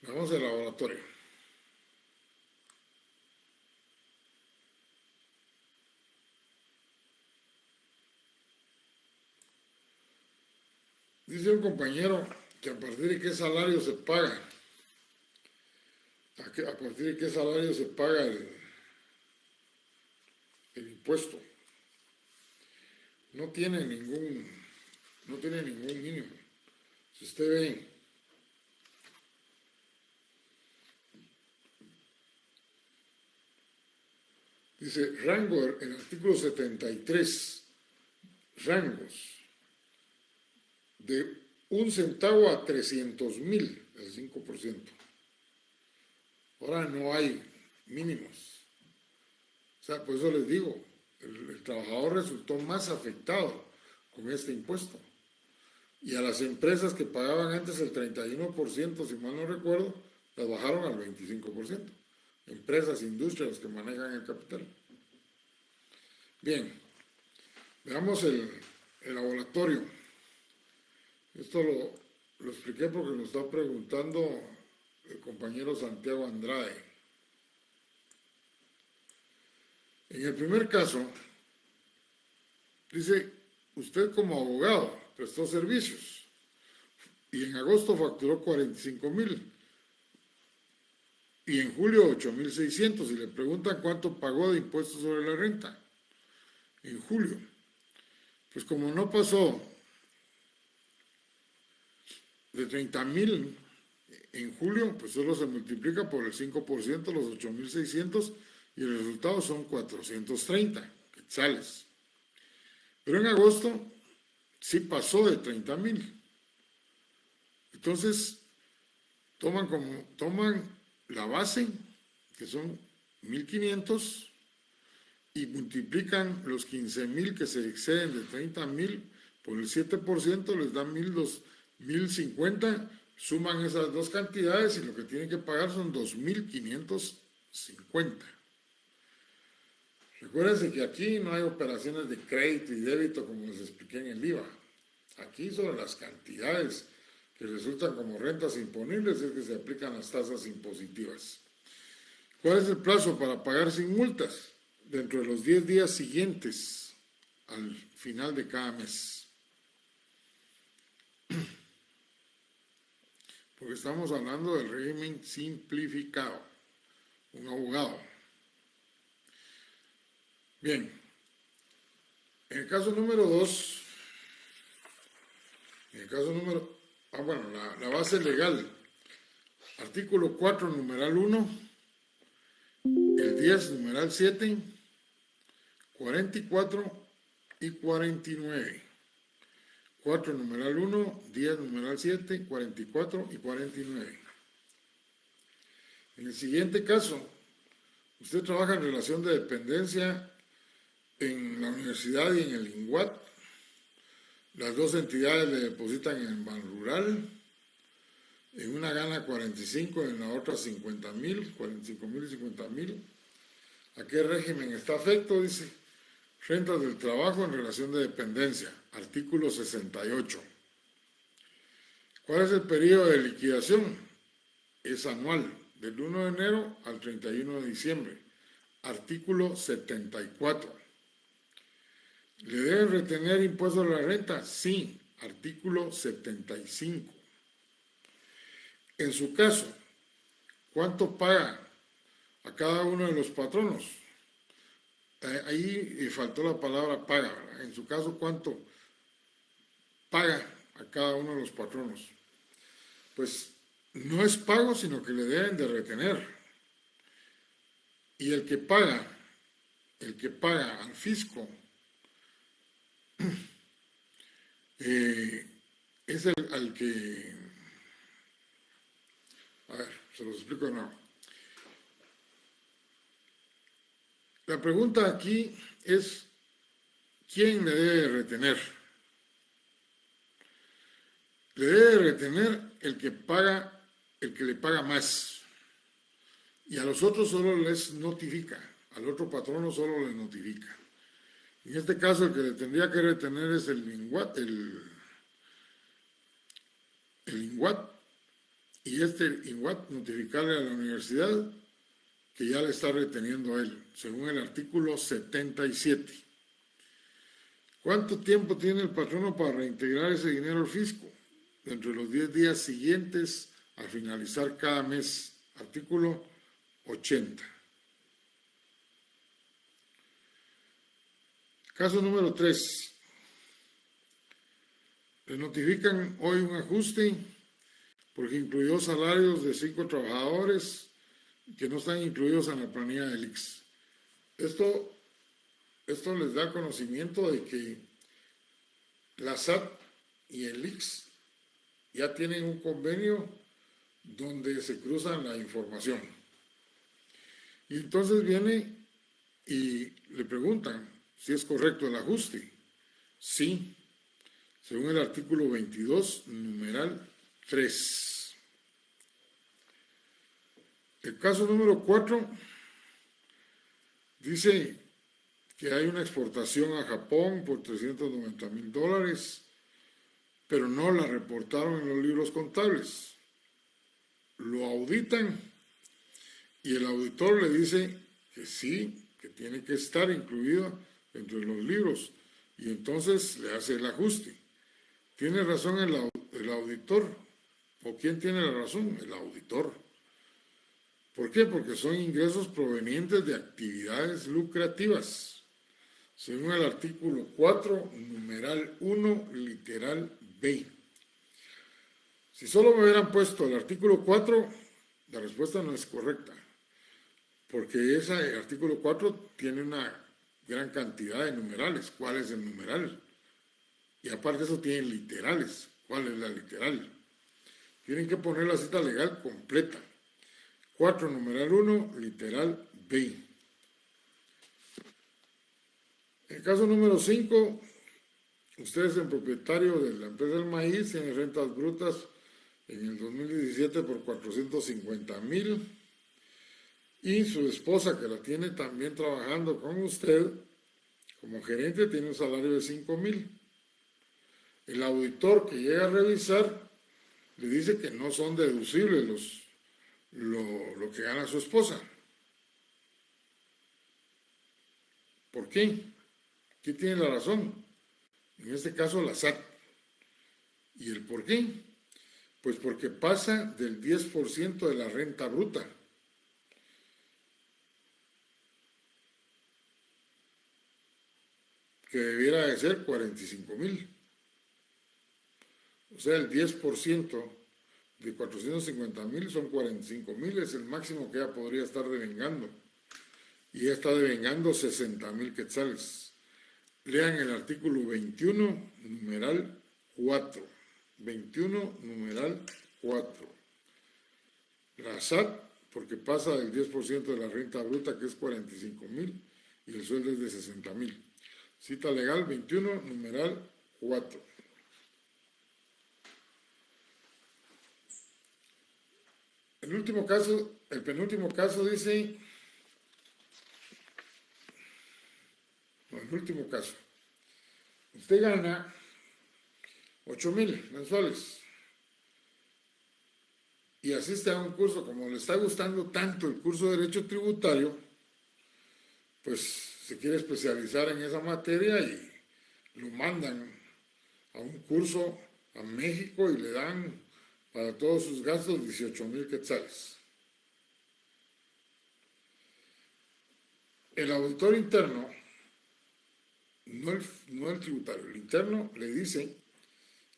Veamos el laboratorio. Dice un compañero que a partir de qué salario se paga, a partir de qué salario se paga el impuesto. No tiene ningún mínimo. Si usted ve, dice rango, el artículo 73, rangos de 1 centavo a 300,000, el 5%. Ahora no hay mínimos. O sea, por eso les digo, el trabajador resultó más afectado con este impuesto. Y a las empresas que pagaban antes el 31%, si mal no recuerdo, las bajaron al 25%. Empresas, industrias que manejan el capital. Bien, veamos el laboratorio. Esto lo expliqué porque nos está preguntando el compañero Santiago Andrade. En el primer caso, dice, usted como abogado prestó servicios y en agosto facturó 45,000 y en julio 8,600 y le preguntan cuánto pagó de impuestos sobre la renta en julio. Pues como no pasó de 30,000 en julio, pues solo se multiplica por el 5%, los 8,600, y el resultado son 430 quetzales. Pero en agosto sí pasó de 30,000. Entonces toman la base, que son 1,500, y multiplican los 15,000 que se exceden de 30,000 por el 7%, les dan 1,050, suman esas dos cantidades y lo que tienen que pagar son 2,550. Recuérdense que aquí no hay operaciones de crédito y débito como les expliqué en el IVA. Aquí sobre las cantidades que resultan como rentas imponibles es que se aplican las tasas impositivas. ¿Cuál es el plazo para pagar sin multas? Dentro de los 10 días siguientes al final de cada mes. Porque estamos hablando del régimen simplificado. Un abogado. Bien. En el caso número 2, la base legal. Artículo 4, numeral 1, el 10, numeral 7, 44 y 49. 4, numeral 1, 10, numeral 7, 44 y 49. En el siguiente caso, usted trabaja en relación de dependencia en la universidad y en el INGUAT. Las dos entidades le depositan en el Banrural. En una gana 45, en la otra 50,000, 45,000 y 50,000. ¿A qué régimen está afecto? Dice, rentas del trabajo en relación de dependencia, artículo 68. ¿Cuál es el periodo de liquidación? Es anual, del 1 de enero al 31 de diciembre, artículo 74. ¿Le deben retener impuestos a la renta? Sí, artículo 75. En su caso, ¿cuánto paga a cada uno de los patronos? Ahí faltó la palabra paga, ¿verdad? En su caso, ¿cuánto paga a cada uno de los patronos? Pues no es pago, sino que le deben de retener. Y el que paga al fisco, es al que... A ver, se los explico de nuevo. La pregunta aquí es, ¿quién le debe retener? Le debe retener el que le paga más. Y a los otros solo les notifica, al otro patrono solo les notifica. En este caso, el que le tendría que retener es el INGUAT, y este INGUAT notificarle a la universidad que ya le está reteniendo a él, según el artículo 77. ¿Cuánto tiempo tiene el patrono para reintegrar ese dinero al fisco? Dentro de los 10 días siguientes al finalizar cada mes, artículo 80. Caso número 3. Le notifican hoy un ajuste porque incluyó salarios de 5 trabajadores que no están incluidos en la planilla del IX. Esto les da conocimiento de que la SAT y el IX ya tienen un convenio donde se cruzan la información. Y entonces viene y le preguntan si es correcto el ajuste. Sí, según el artículo 22, numeral 3. El caso número 4 dice que hay una exportación a Japón por $390,000. pero no la reportaron en los libros contables. Lo auditan y el auditor le dice que sí, que tiene que estar incluido dentro de los libros, y entonces le hace el ajuste. ¿Tiene razón el auditor? ¿O quién tiene la razón? El auditor. ¿Por qué? Porque son ingresos provenientes de actividades lucrativas, según el artículo 4, numeral 1, literal B. Si solo me hubieran puesto el artículo 4, la respuesta no es correcta, porque ese artículo 4 tiene una gran cantidad de numerales. ¿Cuál es el numeral? Y aparte de eso tienen literales. ¿Cuál es la literal? Tienen que poner la cita legal completa. 4, numeral 1, literal B. En el caso número 5, usted es el propietario de la empresa del maíz, tiene rentas brutas en el 2017 por 450,000, y su esposa, que la tiene también trabajando con usted como gerente, tiene un salario de 5,000. El auditor que llega a revisar le dice que no son deducibles lo que gana su esposa. ¿Por qué? ¿Quién tiene la razón? En este caso la SAT. ¿Y el por qué? Pues porque pasa del 10% de la renta bruta. Que debiera de ser 45,000. O sea, el 10% de 450,000 son 45,000, es el máximo que ella podría estar devengando. Y ella está devengando 60,000 quetzales. Lean el artículo 21, numeral 4. 21, numeral 4. La SAT, porque pasa del 10% de la renta bruta, que es 45,000, y el sueldo es de 60,000. Cita legal 21, numeral 4. El penúltimo caso dice, el último caso, usted gana 8,000 mensuales y asiste a un curso. Como le está gustando tanto el curso de Derecho Tributario, pues se quiere especializar en esa materia y lo mandan a un curso a México y le dan para todos sus gastos 18,000 quetzales. El auditor interno, no el tributario, el interno le dice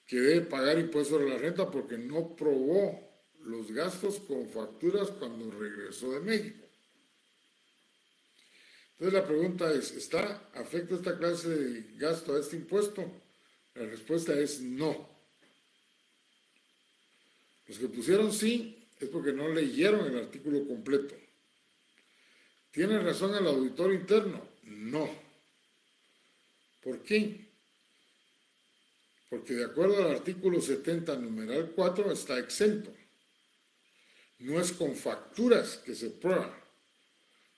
que debe pagar impuestos sobre la renta porque no probó los gastos con facturas cuando regresó de México. Entonces la pregunta es, ¿afecta esta clase de gasto a este impuesto? La respuesta es no. Los que pusieron sí es porque no leyeron el artículo completo. ¿Tiene razón el auditor interno? No. ¿Por qué? Porque de acuerdo al artículo 70, numeral 4, está exento. No es con facturas que se prueba,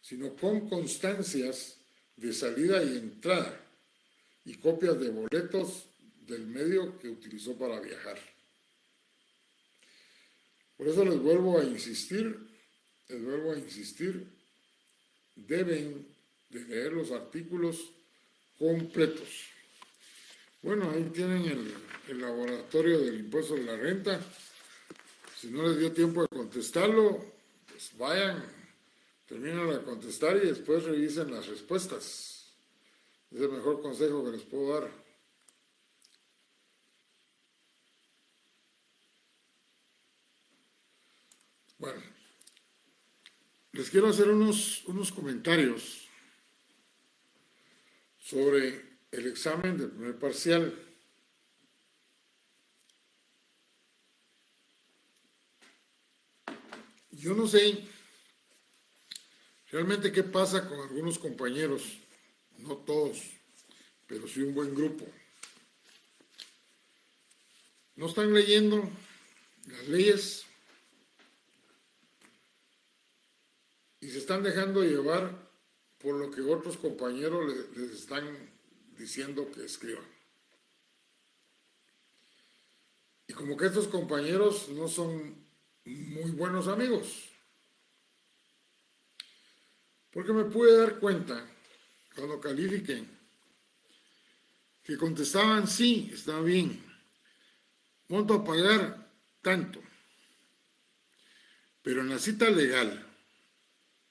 sino con constancias de salida y entrada y copias de boletos del medio que utilizó para viajar. Por eso les vuelvo a insistir, deben de leer los artículos completos. Bueno, ahí tienen el laboratorio del impuesto de la renta. Si no les dio tiempo de contestarlo, pues vayan, terminen de contestar y después revisen las respuestas. Es el mejor consejo que les puedo dar. Bueno, les quiero hacer unos comentarios sobre el examen del primer parcial. Yo no sé realmente qué pasa con algunos compañeros, no todos, pero sí un buen grupo. No están leyendo las leyes y se están dejando llevar por lo que otros compañeros les están diciendo que escriban. Y como que estos compañeros no son muy buenos amigos, porque me pude dar cuenta cuando califiqué que contestaban sí, está bien, monto a pagar tanto, pero en la cita legal,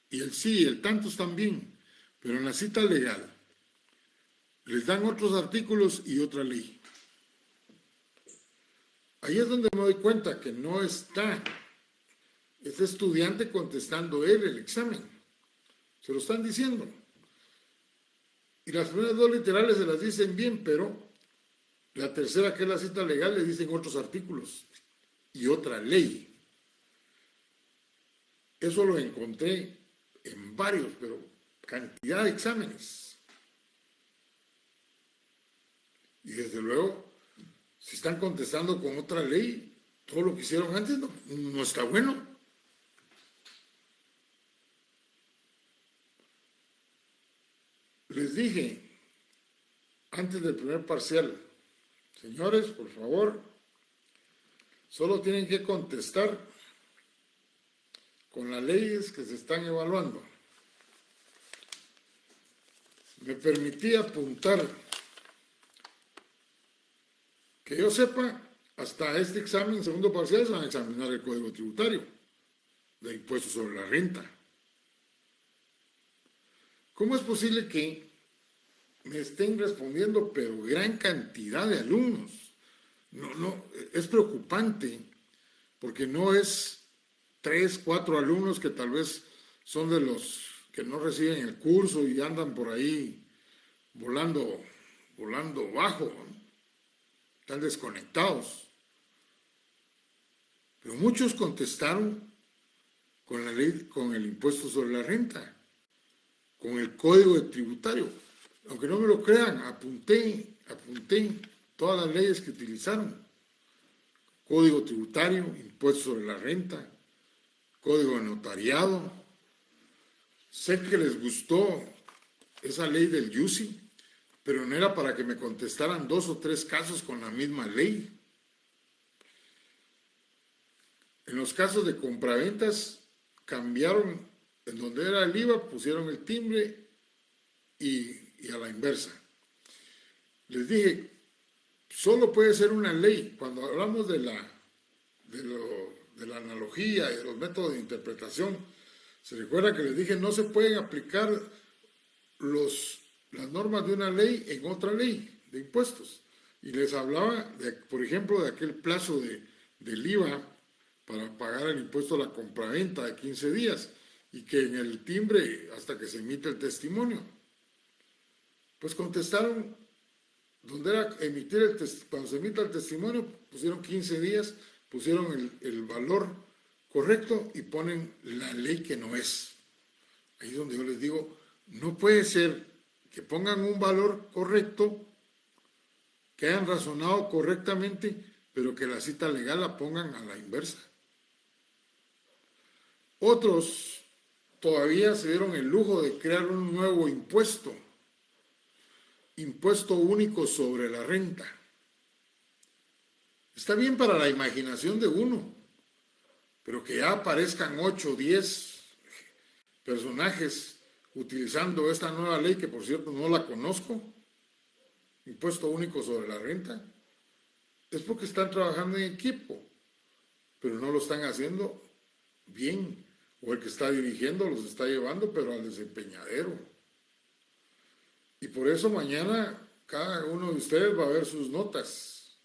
y el sí y el tanto están bien, pero en la cita legal les dan otros artículos y otra ley. Ahí es donde me doy cuenta que no está este estudiante contestando él el examen. Se lo están diciendo. Y las primeras dos literales se las dicen bien, pero la tercera, que es la cita legal, le dicen otros artículos y otra ley. Eso lo encontré en varios, pero cantidad de exámenes. Y desde luego, si están contestando con otra ley, todo lo que hicieron antes no está bueno. Les dije antes del primer parcial, señores, por favor, solo tienen que contestar con las leyes que se están evaluando. Me permití apuntar que yo sepa, hasta este examen, segundo parcial, se van a examinar el Código Tributario de impuestos sobre la renta. ¿Cómo es posible que me estén respondiendo, pero gran cantidad de alumnos? No, es preocupante, porque no es 3, 4 alumnos que tal vez son de los que no reciben el curso y andan por ahí volando bajo, ¿no? Están desconectados. Pero muchos contestaron con la ley, con el impuesto sobre la renta, con el código tributario. Aunque no me lo crean, apunté todas las leyes que utilizaron. Código tributario, impuesto sobre la renta, código de notariado. Sé que les gustó esa ley del YUSI, pero no era para que me contestaran 2 o 3 casos con la misma ley. En los casos de compraventas cambiaron, en donde era el IVA pusieron el timbre y a la inversa. Les dije, solo puede ser una ley. Cuando hablamos de la analogía y de los métodos de interpretación, se recuerda que les dije, no se pueden aplicar las normas de una ley en otra ley de impuestos. Y les hablaba, por ejemplo, de aquel plazo del IVA para pagar el impuesto a la compraventa de 15 días y que en el timbre hasta que se emite el testimonio. Pues contestaron, donde era emitir cuando se emita el testimonio, pusieron 15 días, pusieron el valor correcto y ponen la ley que no es. Ahí es donde yo les digo, no puede ser que pongan un valor correcto, que hayan razonado correctamente, pero que la cita legal la pongan a la inversa. Otros todavía se dieron el lujo de crear un nuevo impuesto único sobre la renta. Está bien para la imaginación de uno, pero que ya aparezcan 8 o 10 personajes utilizando esta nueva ley, que por cierto no la conozco, impuesto único sobre la renta, es porque están trabajando en equipo, pero no lo están haciendo bien, o el que está dirigiendo los está llevando, pero al desempeñadero. Y por eso mañana cada uno de ustedes va a ver sus notas.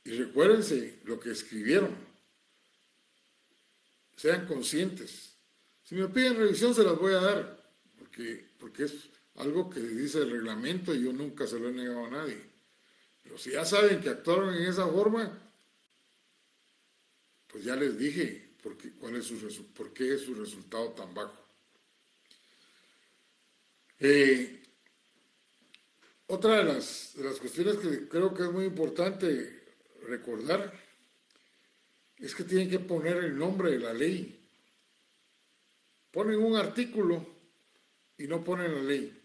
Y recuérdense lo que escribieron. Sean conscientes. Si me piden revisión se las voy a dar, porque es algo que dice el reglamento y yo nunca se lo he negado a nadie. Pero si ya saben que actuaron en esa forma, pues ya les dije por qué es su resultado tan bajo. Otra de las cuestiones que creo que es muy importante recordar es que tienen que poner el nombre de la ley. Ponen un artículo y no ponen la ley.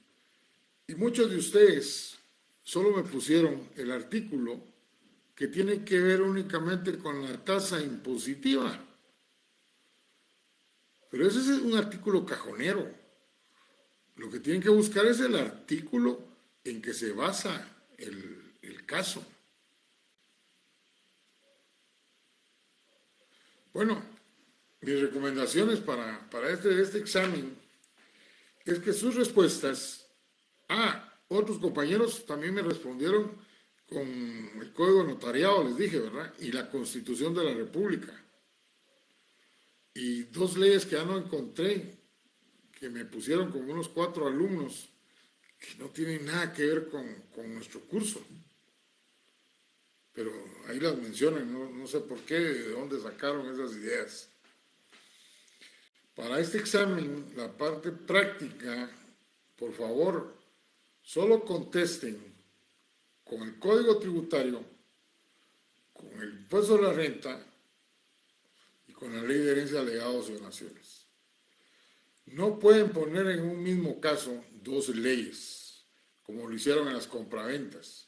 Y muchos de ustedes solo me pusieron el artículo que tiene que ver únicamente con la tasa impositiva. Pero ese es un artículo cajonero. Lo que tienen que buscar es el artículo en que se basa el caso. Bueno, mis recomendaciones para este examen es que sus respuestas, otros compañeros también me respondieron con el Código Notariado, les dije, ¿verdad? Y la Constitución de la República. Y dos leyes que ya no encontré, que me pusieron como unos 4 alumnos, que no tienen nada que ver con nuestro curso. Pero ahí las mencionan, no sé por qué, de dónde sacaron esas ideas. Para este examen, la parte práctica, por favor, solo contesten con el Código Tributario, con el impuesto de la renta y con la Ley de Herencia, Legados y Donaciones. No pueden poner en un mismo caso dos leyes, como lo hicieron en las compraventas.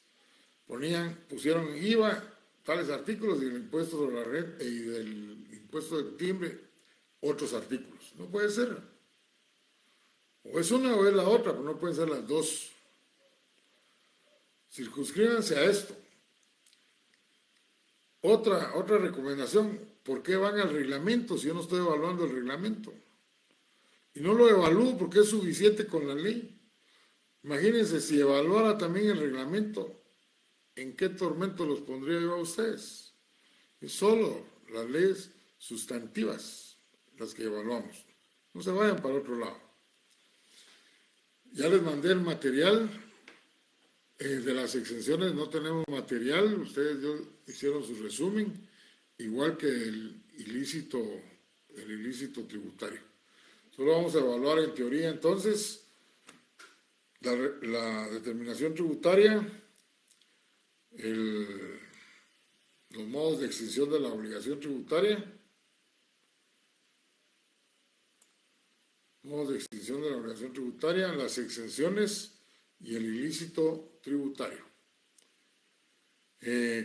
Pusieron IVA, tales artículos, y el impuesto sobre la renta y del impuesto de timbre, otros artículos. No puede ser. O es una o es la otra, pero no pueden ser las dos. Circunscríbanse a esto. Otra recomendación, ¿por qué van al reglamento si yo no estoy evaluando el reglamento? Y no lo evalúo porque es suficiente con la ley. Imagínense si evaluara también el reglamento, ¿en qué tormento los pondría yo a ustedes? Es solo las leyes sustantivas las que evaluamos. No se vayan para otro lado. Ya les mandé el material. De las exenciones no tenemos material. Ustedes hicieron su resumen, igual que el ilícito tributario. Solo vamos a evaluar en teoría entonces la determinación tributaria, los modos de extinción de la obligación tributaria, las exenciones y el ilícito tributario.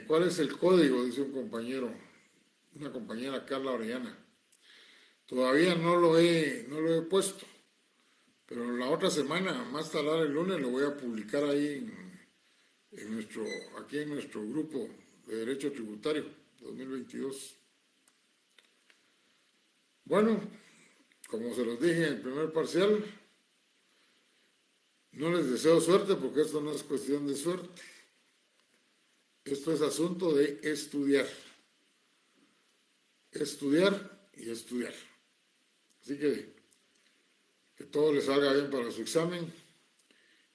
¿Cuál es el código? Dice una compañera, Carla Orellana. Todavía no lo he puesto, pero la otra semana, más tardar el lunes, lo voy a publicar ahí aquí en nuestro grupo de Derecho Tributario 2022. Bueno, como se los dije en el primer parcial, no les deseo suerte porque esto no es cuestión de suerte. Esto es asunto de estudiar. Estudiar y estudiar. Así que todo les salga bien para su examen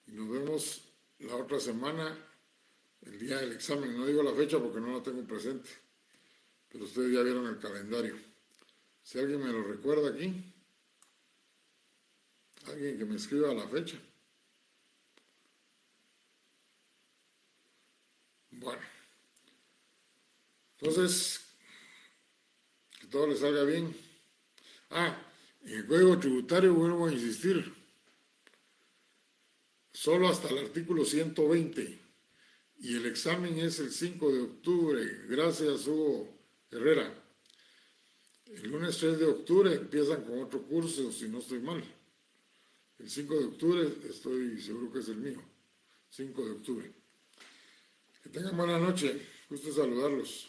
y nos vemos la otra semana, el día del examen. No digo la fecha porque no la tengo presente, pero ustedes ya vieron el calendario. Si alguien me lo recuerda aquí, alguien que me escriba la fecha. Bueno, entonces, que todo les salga bien. En el Código Tributario vuelvo a insistir, solo hasta el artículo 120, y el examen es el 5 de octubre. Gracias, Hugo Herrera. El lunes 3 de octubre empiezan con otro curso, si no estoy mal. El 5 de octubre estoy seguro que es el mío. 5 de octubre. Que tengan buena noche. Gusto saludarlos.